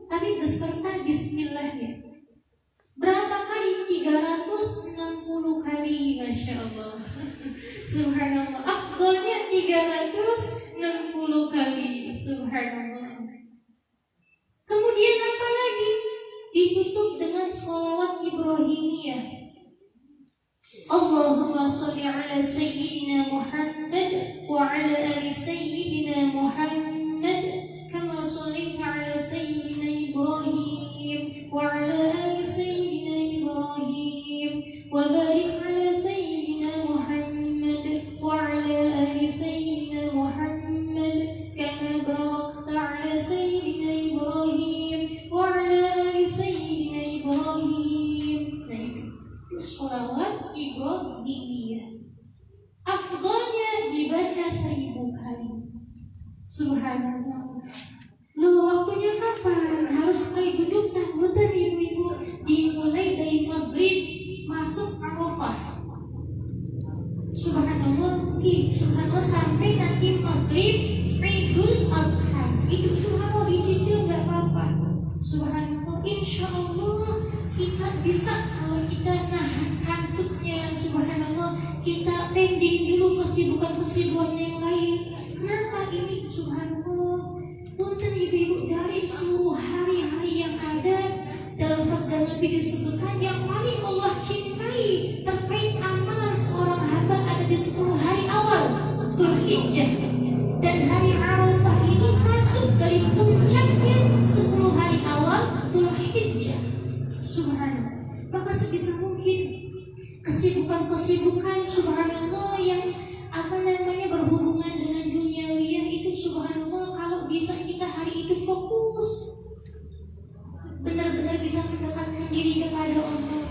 A: tapi beserta bismillahnya. Berapa kali? 360 kali. Masya Allah. Subhanallah. Afdalnya 360 kali. Subhanallah. Kemudian apa lagi? Ditutup dengan sholawat Ibrahimiyah. Allahumma sholli ala sayyidina Muhammad wa ala ali sayyidina Muhammad kama shallaita ala sayyidina Ibrahim wa ala ali sayyidina Ibrahim wa barik ala sayyidina Muhammad wa ala ali sayyidina Muhammad kama barakta ala sayyidina Ibrahim wa ala ali sayyidina Ibrahim. Sholawat Ibrahimiyah. Afdalnya dibaca 1000 kali. Subhanallah. Loh, waktunya kapan? Harus mulai duduk tak? Betul ibu-ibu. Dimulai dari maghrib masuk Arafah. Subhanallah. Subhanallah sampai nanti maghrib Idul Adha. Itu subhanallah dicicil nggak apa-apa. Subhanallah. Insya Allah kita bisa, kalau kita nahan kantuknya, subhanallah, kita pending dulu kesibukan-kesibukan yang lain. Kenapa ini? Subhanallah. Punten ibu-ibu, dari seluruh hari-hari yang ada dalam sabda Nabi disebutkan yang paling Allah cintai terkait amalan seorang hamba ada di 10 hari awal Dzulhijjah. Dan hari Arafah ini masuk dari puncaknya 10 hari awal Dzulhijjah. Subhanallah. Maka sebisa mungkin kesibukan-kesibukan subhanallah yang berhubungan dengan duniawiyah itu subhanallah, kalau bisa kita hari itu fokus benar-benar bisa mendekatkan diri kepada Allah.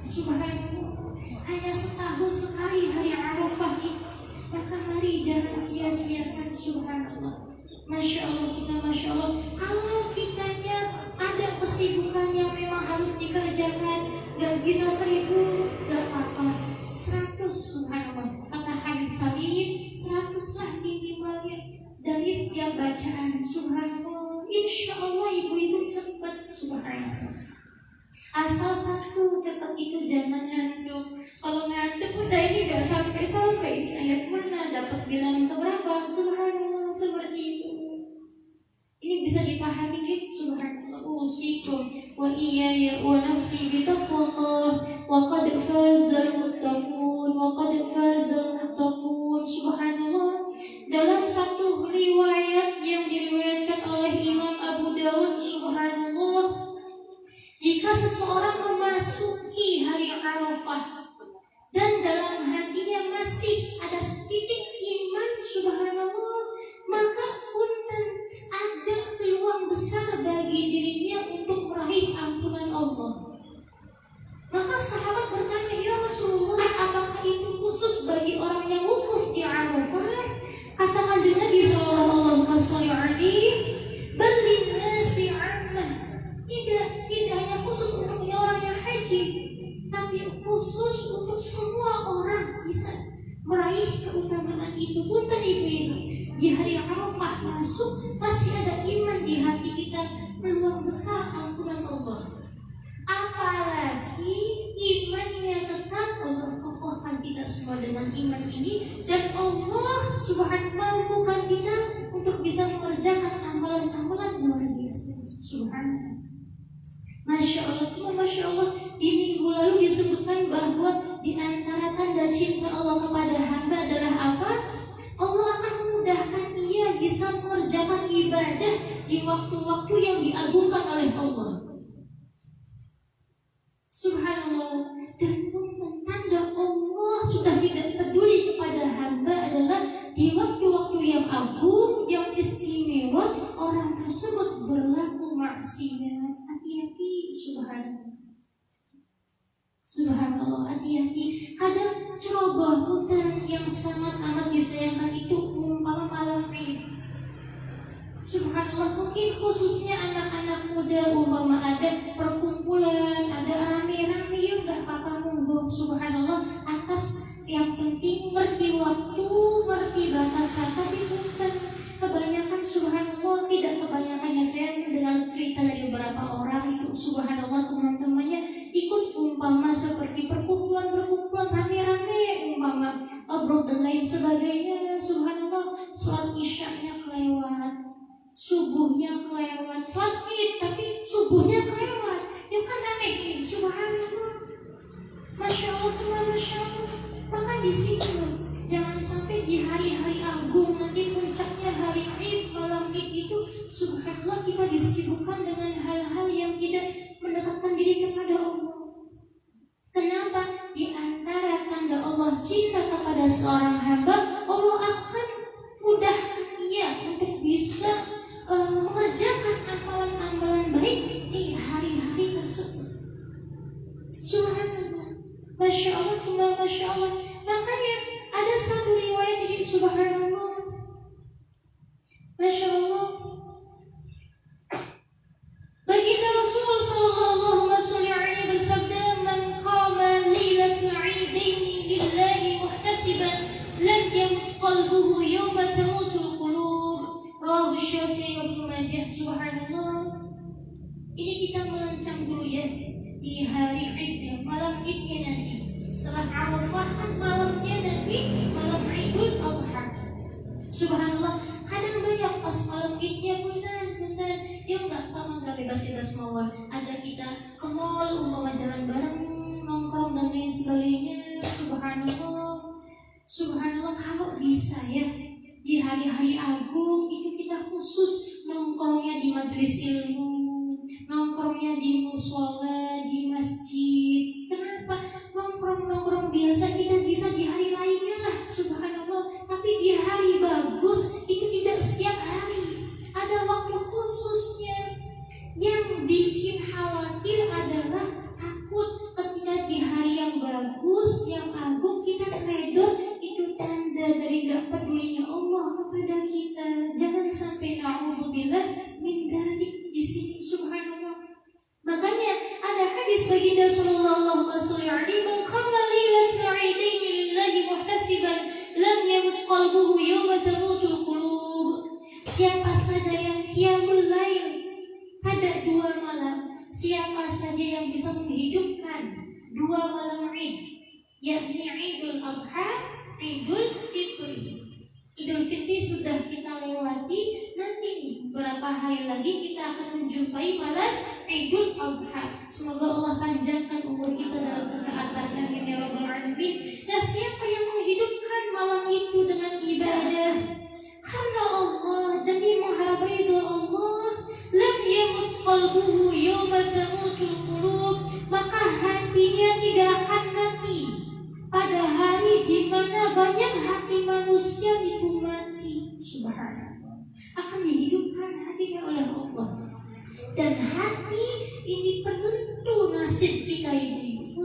A: Subhanallah. Hanya setahun sekali hari Arafah ini, maka mari jangan sia-siakan subhanallah. Masya Allah, kita Masya Allah. Kalau kitanya ada kesibukan yang memang harus dikerjakan, gak bisa 1000, gak apa-apa, 100 subhanallah. Kata Habib Salim, 100 lah minimalnya dari setiap bacaan subhanallah. Insya Allah ibu-ibu cepat subhanallah. Asal satu cepat itu jangan ngantuk. Kalau ngantuk udah ini gak sampai-sampai. Ayat mana dapat bilang keberapa subhanallah, seperti itu. Ini bisa dipahami kan subhanallah. Usikum wa iyaya wa nafsi bitaqwallah wa qad fazal muttaqun wa qad fazal muttaqun. Subhanallah. Dalam satu riwayat yang diriwayatkan oleh Imam Abu Dawud subhanallah, jika seseorang memasuki hari Arafah dan dalam hatinya masih ada sedikit iman subhanallah, maka punten ada peluang besar bagi dirinya untuk meraih ampunan Allah. Maka sahabat bertanya, ya Rasulullah, apakah itu khusus bagi orang yang wukuf di Arafah? Kata Kanjeng Nabi sallallahu alaihi wasallam, "Berlinasi ammah." Tidak hanya khusus untuk orang yang haji, tapi khusus untuk semua orang bisa meraih keutamaan itu. Punten ibu-ibu, di hari Arafah masuk masih ada iman di hati kita, peluang besar ampunan Allah. Apalagi imannya tetap, Allah kokohkan kita semua dengan iman ini, dan Allah subhanahu mampukan kita untuk bisa mengerjakan amalan-amalan luar biasa. Subhanallah. Masya Allah, Masya Allah. Di minggu lalu disebutkan bahwa di antara tanda cinta Allah kepada hamba adalah apa? Allah akan memudahkan ia bisa mengerjakan ibadah di waktu-waktu yang diagungkan oleh Allah. Subhanallah. Dan tanda Allah sudah tidak peduli kepada hamba adalah di waktu-waktu yang agung, yang istimewa, orang tersebut berlaku maksiat. Hati-hati, subhanallah. Subhanallah, hati-hati. Kadang coba hutan yang sangat amat disayangkan itu umpama malam Id. Subhanallah, mungkin khususnya anak-anak muda umpama ada perkumpulan perkumpulan, ada rame-rame, ya nggak apa-apa, monggo. Subhanallah, atas yang penting ngerti waktu, ngerti batasan. Tapi bukan kebanyakan, subhanallah, tidak kebanyakannya. Saya mendengar cerita dari beberapa orang itu, subhanallah, teman-temannya ikut umpama seperti perkumpulan rame-rame, umpama obrol dan lain sebagainya. Subhanallah, sholat isyaknya kelewat, subuhnya kelewat, sholat id tapi subuhnya kelewat. Ya kan aneh ini, subhanallah. Masya Allah, masya Allah. Maka di sini jangan sampai di hari-hari agung, nanti puncaknya hari id, malam id itu, subhanallah, kita disibukkan dengan hal-hal yang tidak mendekatkan diri kepada Allah. Kenapa? Di antara tanda Allah cinta kepada seorang hamba, Allah akan mudahkan ia untuk bisa mengerjakan amalan-amalan baik di hari-hari tersebut. Subhanallah, masya Allah, masya Allah. Makanya ada satu riwayat ini, subhanallah, masya Allah. Baginda Rasulullah sallallahu alaihi wasallam bersabda, "Man qama lailatul 'idaini lillahi muhtasiban lam yamut qalbuhu yawma tamutul qulub." Rawahu Syafi'i wa Ibnu Majah. Subhanallah. Ini kita melencang dulu ya di hari Id, malam Idnya nanti. Setelah Arafah kan malamnya nanti malam Idul Adha. Subhanallah, kadang banyak pas malam Idnya punten, ya nggak bebas mawar. Ada kita ke mall, umpama jalan bareng, nongkrong dan lain sebagainya. Subhanallah, subhanallah, kalau bisa ya di hari-hari agung itu kita khusus nongkrongnya di majelis ilmu, nongkrongnya di musola, di masjid. Kenapa? Nongkrong biasa kita bisa di hari lainnya lah, subhanallah. Tapi di hari bagus itu tidak setiap hari. Ada waktu khususnya. Yang bikin khawatir adalah takut ketika di hari yang bagus, yang agung kita teledor, itu tanda dari gak pedulinya Allah kepada kita. Jangan sampai na'udzubillah min dzalik di sini, subhanallah. Makanya ada hadis baginda sallallahu alaihi wasallam, "Man qama lailatul 'idaini lillahi muhtasiban lam yamut qalbuhu yawma tamutul qulub." Siapa saja yang qiyamul lail pada 2 malam, siapa saja yang bisa menghidupkan 2 malam Id, yakni Idul Adha, Idul Fitri. Idul Fitri sudah kita lewati, nanti beberapa hari lagi kita akan menjumpai malam Idul Adha. Semoga Allah panjangkan umur kita dalam ketaatannya, amin ya rabbal alamin. Nah, siapa yang menghidupkan malam itu dengan ibadah karena Allah, demi mengharap ridho Allah, lam yamut qalbuhu yawma tamutul qulub, maka hatinya tidak akan mati pada hari di mana banyak hati manusia itu mati. Subhanallah, akan dihidupkan hatinya oleh Allah. Dan hati ini penentu nasib kita ini.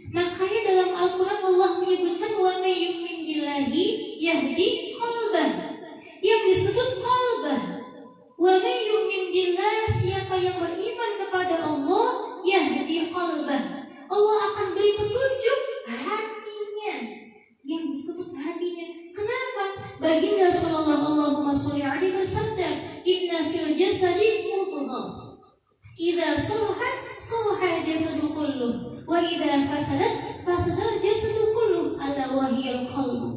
A: Makanya dalam Al-Quran Allah menyebutkan, "Wa may yu'min billahi yahdi qalbah." Yang disebut qalbah, wa may yu'min billah, siapa yang beriman kepada Allah, yahdi qalbah, Allah akan beri petunjuk hatinya. Yang disebut hatinya. Kenapa? Baginda sallallahu alaihi wasallam, "Inna fil jasadi mudghah, idza salahat salaha jasadu kulluh, wa idza fasadat fasada jasadu kulluh, ala wa hiyal qalbu."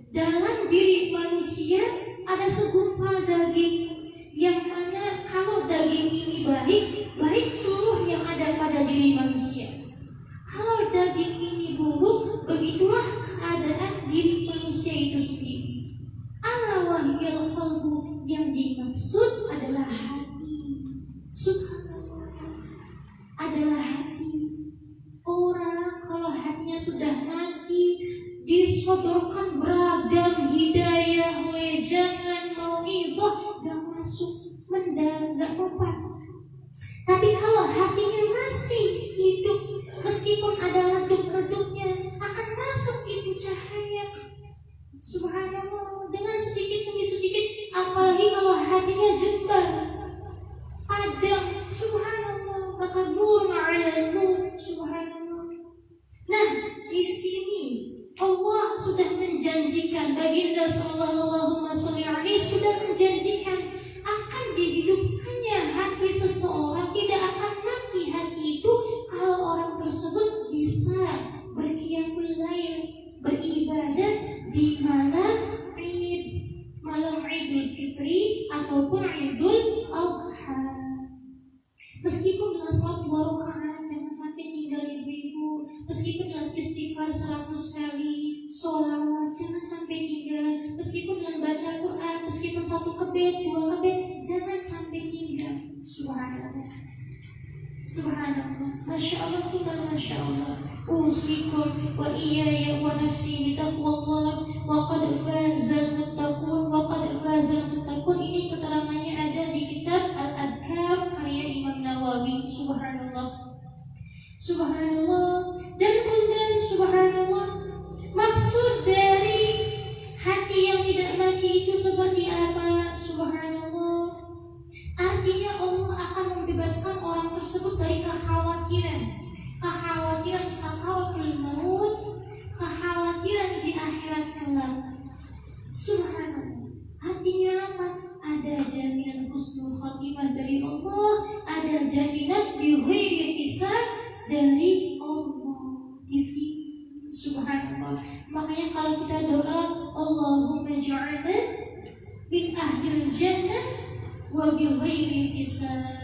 A: Dalam diri manusia ada segumpal daging, yang mana kalau daging ini baik seluruh yang ada pada diri manusia. Kalau daging ini buruk, begitulah keadaan diri manusia itu sendiri. Ala wahyal qalbu, yang dimaksud adalah hati. Subhanallah, adalah hati. Orang kalau hatinya sudah mati, disodorkan beragam hidayah, wejangan, mau'izah, gak masuk, mendalam, gak mempan. Tapi kalau hatinya masih hidup, meskipun ada redup-redupnya, akan masuk itu cahaya. Subhanallah, dengan sedikit demi sedikit. Apalagi kalau hatinya jembar, padam, subhanallah, maka nur 'ala Nuh. Subhanallah. Nah, di sini Allah sudah menjanjikan, baginda sallallahu alaihi wasallam sudah menjanjikan akan dihidupkannya hati seseorang, tidak akan mati hati itu kalau orang tersebut bisa berqiyamul lail, beribadah di malam Id, malam Idul Fitri ataupun Idul Adha. Meskipun dengan sholat 2 rakaat, jangan sampai tinggal ibu-ibu. Meskipun dengan istighfar 100 kali, sholawat, jangan sampai tinggal. Meskipun dengan baca Quran, meskipun 1 kebet, 2 kebet, jangan sampai tinggal. Subhanallah, subhanallah, masya Allah, masya Allah. Usikum wa iyaya wa nafsi bitaqwallah wa qad fazal muttaqun wa qad fazal muttaqun. Ini keterangannya ada di kitab Al-Adhkar karya Imam Nawawi. Subhanallah, subhanallah. Dan kemudian subhanallah, maksud dari hati yang tidak mati itu seperti apa? Subhanallah, artinya Allah akan membebaskan orang tersebut dari kekhawatiran sakaratul maut, kekhawatiran di akhirat kelak. Subhanallah, artinya apa? Ada jaminan husnul khotimah dari Allah, ada jaminan bighairi hisab dari Allah di sini. Subhanallah. Makanya kalau kita doa, Allahumma ja'alna min ahlil jannah wa bighairi hisab.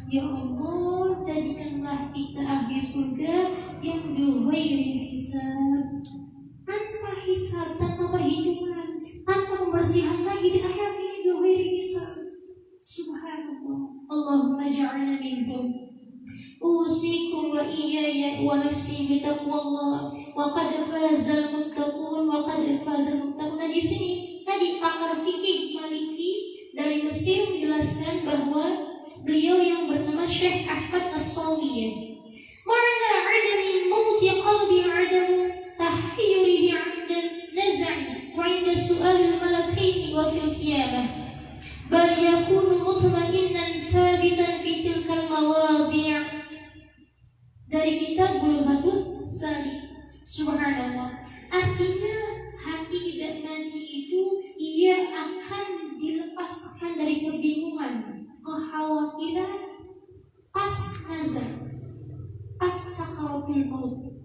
A: Ya Allah, jadikanlah kita ahli surga yang bighairi hisab, tanpa hisab, tanpa perhitungan, tanpa pembersihan lagi di akhirat ini, bighairi hisab. Subhanallah. Allahumma ja'alna minhum. Usikum wa iyaya wa nafsi bitaqwallah wa qad fazal muttaqun wa qad fazal muttaqun. Nah, di sini tadi pakar fikih Maliki dari Mesir menjelaskan bahwa beliau yang bernama Syekh Ahmad As-Sawiyah, makna adami mauti qalbi adamu tahayyurihi 'inda naz'i wa 'inda su'al al-malakaini wa fil qiyamah, bal yakunu mutma'innan thabitan fi tilkal mawadhi'. Dari kitab Bulghatus Salih. Subhanallah, artinya hati tidak mati itu ia akan dilepaskan dari kebingungan, kekhawatiran pas nazar, pas sakaratul maut.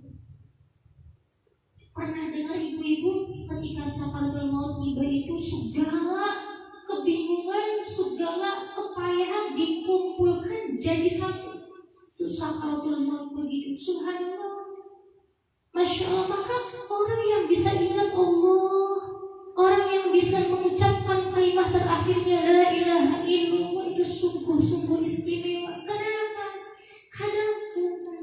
A: Pernah dengar ibu-ibu ketika sakaratul maut tiba itu segala kebingungan, segala kepayahan dikumpulkan jadi satu. Itu sakaratul maut begitu. Subhanallah, masya Allah. Maka orang yang bisa ingat Allah, orang yang bisa mengucapkan kalimat terakhirnya la ilaha illallah, itu sungguh-sungguh istimewa. Kenapa? Kadang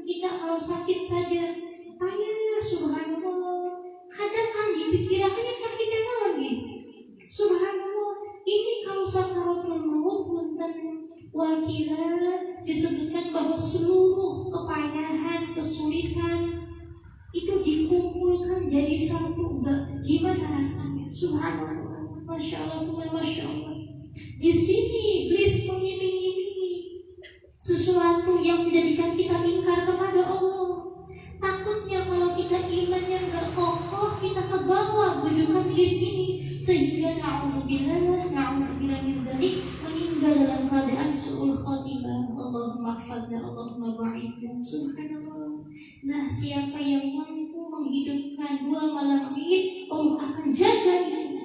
A: kita kalau sakit saja payah, subhanallah. Kadang kan dipikirkannya sakitnya lagi. Subhanallah, ini kalau sakaratul maut dan wakilah disebutkan bahwa seluruh kepayahan, kesulitan itu dikumpulkan jadi satu. Gimana rasanya? Subhanallah, masya Allah, masya Allah. Di sini iblis mengiming-imingi sesuatu yang menjadikan kita ingkar kepada Allah. Takutnya kalau kita imannya enggak kokoh, kita kebawa bujukan iblis ini sehingga na'udzubillah min dzalik, meninggal dalam keadaan su'ul khotimah. Allahumma hfadna, Allahumma ba'idna. Subhanallah. Nah, siapa yang mampu menghidupkan 2 malam ini, Allah akan jaga ini.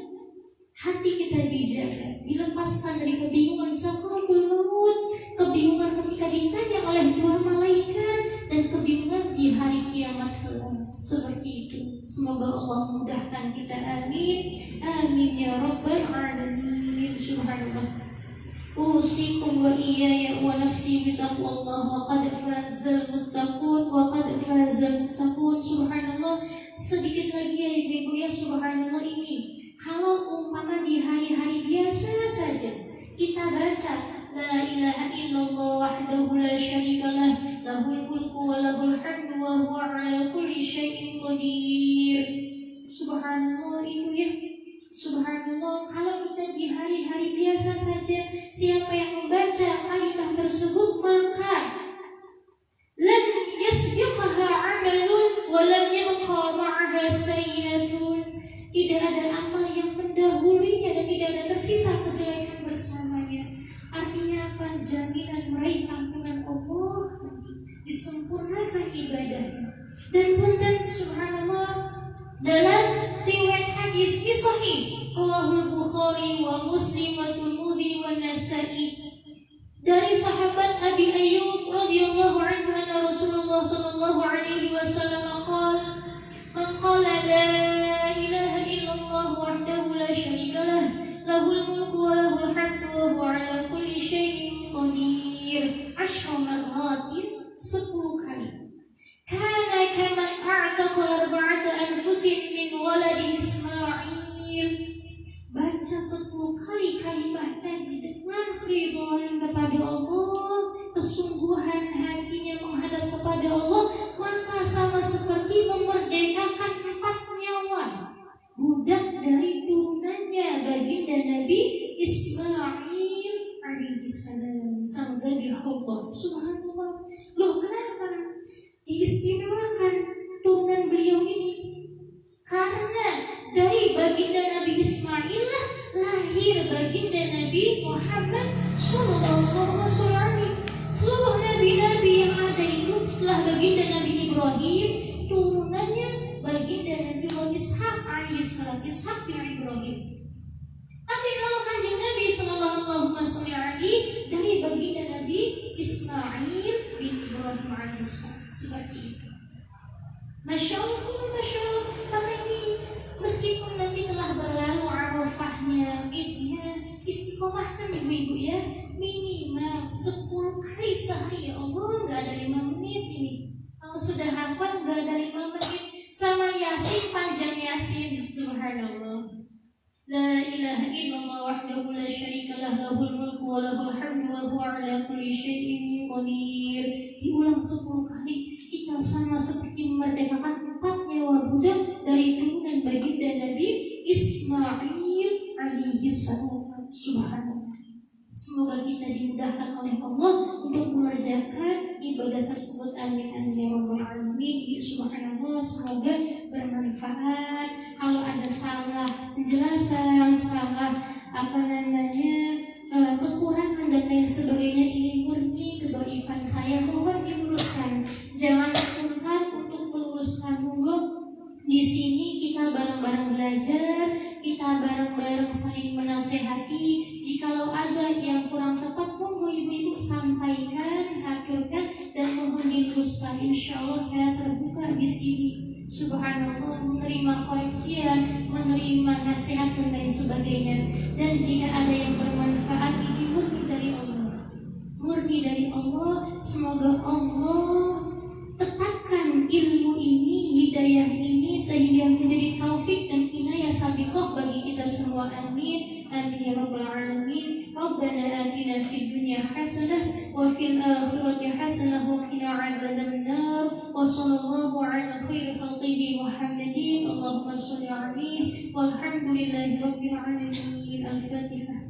A: Hati kita dijaga, dilepaskan dari kebingungan sakaratul maut, kebingungan ketika ditanya oleh 2 malaikat, dan kebingungan di hari kiamat kelak. Seperti itu. Semoga Allah mudahkan kita. Amin. Amin ya rabbal alamin. Subhanallah. Usikum wa iyaya wa nafsi bitaqwallah wa qad fazal muttaqun wa qad fazal muttaqun. Subhanallah. Sedikit lagi ya ibu-ibu ya, subhanallah ini. Kalau umpama di hari-hari biasa saja kita baca la ilaha illallah wahdahu la syarikalah lahul mulku wa lahul hamdu wa huwa ala kulli syai'in qadir. Subhanallah itu ya. Subhanallah, kalau kita di hari-hari biasa saja, siapa yang membaca kalimat tersebut maka tersisa kejelekan bersamanya. Artinya apa? Jaminan meraih ampunan Allah, disempurnakan ibadahnya. Dan punten subhanallah, dalam riwayat hadis di sahih Rawahul Bukhari wa Muslim wa Tirmidzi wa Nasa'i, dari sahabat Abi Ayyub radhiyallahu anhu anna Rasulullah sallallahu alaihi wasallam qala man qala la ilaha illallah wahdahu la syarika lah lahul mulku wa lahul hamdu wa huwa ala kulli syai'in qadir 10 marratin, 10 kali. Kana kama a'taqa arba'ata anfusin min waladi Ismail. Baca 10 kali kalimat tadi dengan keridhaan kepada Allah, kesungguhan hatinya menghadap kepada Allah, maka sama seperti memerdekakan 4 nyawa budak dari turunannya baginda Nabi Ismail alaihissalam. Sampai Allah subhanallah. Loh, kenapa diistimewakan turunan beliau ini? Karena dari baginda Nabi Ismail lah lahir baginda Nabi Muhammad sallallahu alaihi wasallam. Seluruh nabi-nabi yang ada itu setelah baginda Nabi Ibrahim, turunannya baginda Nabi Ishaq alaihissalam, Ishaq bin Ibrahim. Tapi kalau kanjeng Nabi sallallahu alaihi wasallam dari baginda Nabi Ismail bin Ibrahim alaihissalam, seperti itu. Masya Allah, Masya Allah. Maka ini meskipun nanti telah berlalu Arafahnya, idnya, istiqomahkan ibu-ibu ya, minimal 10 kali sehari. Ya Allah, gak ada 5 menit ini. Kalau sudah hafal gak ada 5 menit. Sama Yasin, panjang Yasin, subhanallah. La ilaha illallah wahdahu la syarika lah lahul mulku wa lahul hamdu wa huwa ala kulli syai'in qadir. Diulang 10 kali. Kita sama seperti memerdekakan 4 nyawa budak dari turunan baginda Nabi Ismail alaihissalam. Subhanallah. Semoga kita dimudahkan oleh Allah untuk mengerjakan ibadah tersebut. Amin amin ya rabbal alamin. Subhanallah, semoga bermanfaat. Kalau ada salah penjelasan, salah kekurangan dan lain sebagainya, ini murni kedoifan saya, mohon diluruskan. Jangan sungkan untuk meluruskan. Monggo di sini kita bareng-bareng belajar, kita bareng-bareng saling menasehati. Jikalau ada yang kurang tepat, monggo ibu-ibu sampaikan, haturkan, dan mohon diluruskan. Insya Allah saya terbuka di sini. Subhanallah, menerima koreksian, menerima nasihat dan lain sebagainya. Dan jika ada yang bermanfaat, ini murni dari Allah. Murni dari Allah. Semoga Allah tetapkan ilmu ini, hidayah ini, sehingga menjadi taufik dan inayah sabiqah bagi kita semua. Amin amin ya rabbal alamin. Rabbana atina fid dunya hasanah wa fil akhirati hasanah wa qina adzabannar. Wa sallallahu ala khairi khalqihi Muhammadin. Allahumma shalli alaihi walhamdulillahi rabbil alamin. Al-Fatihah.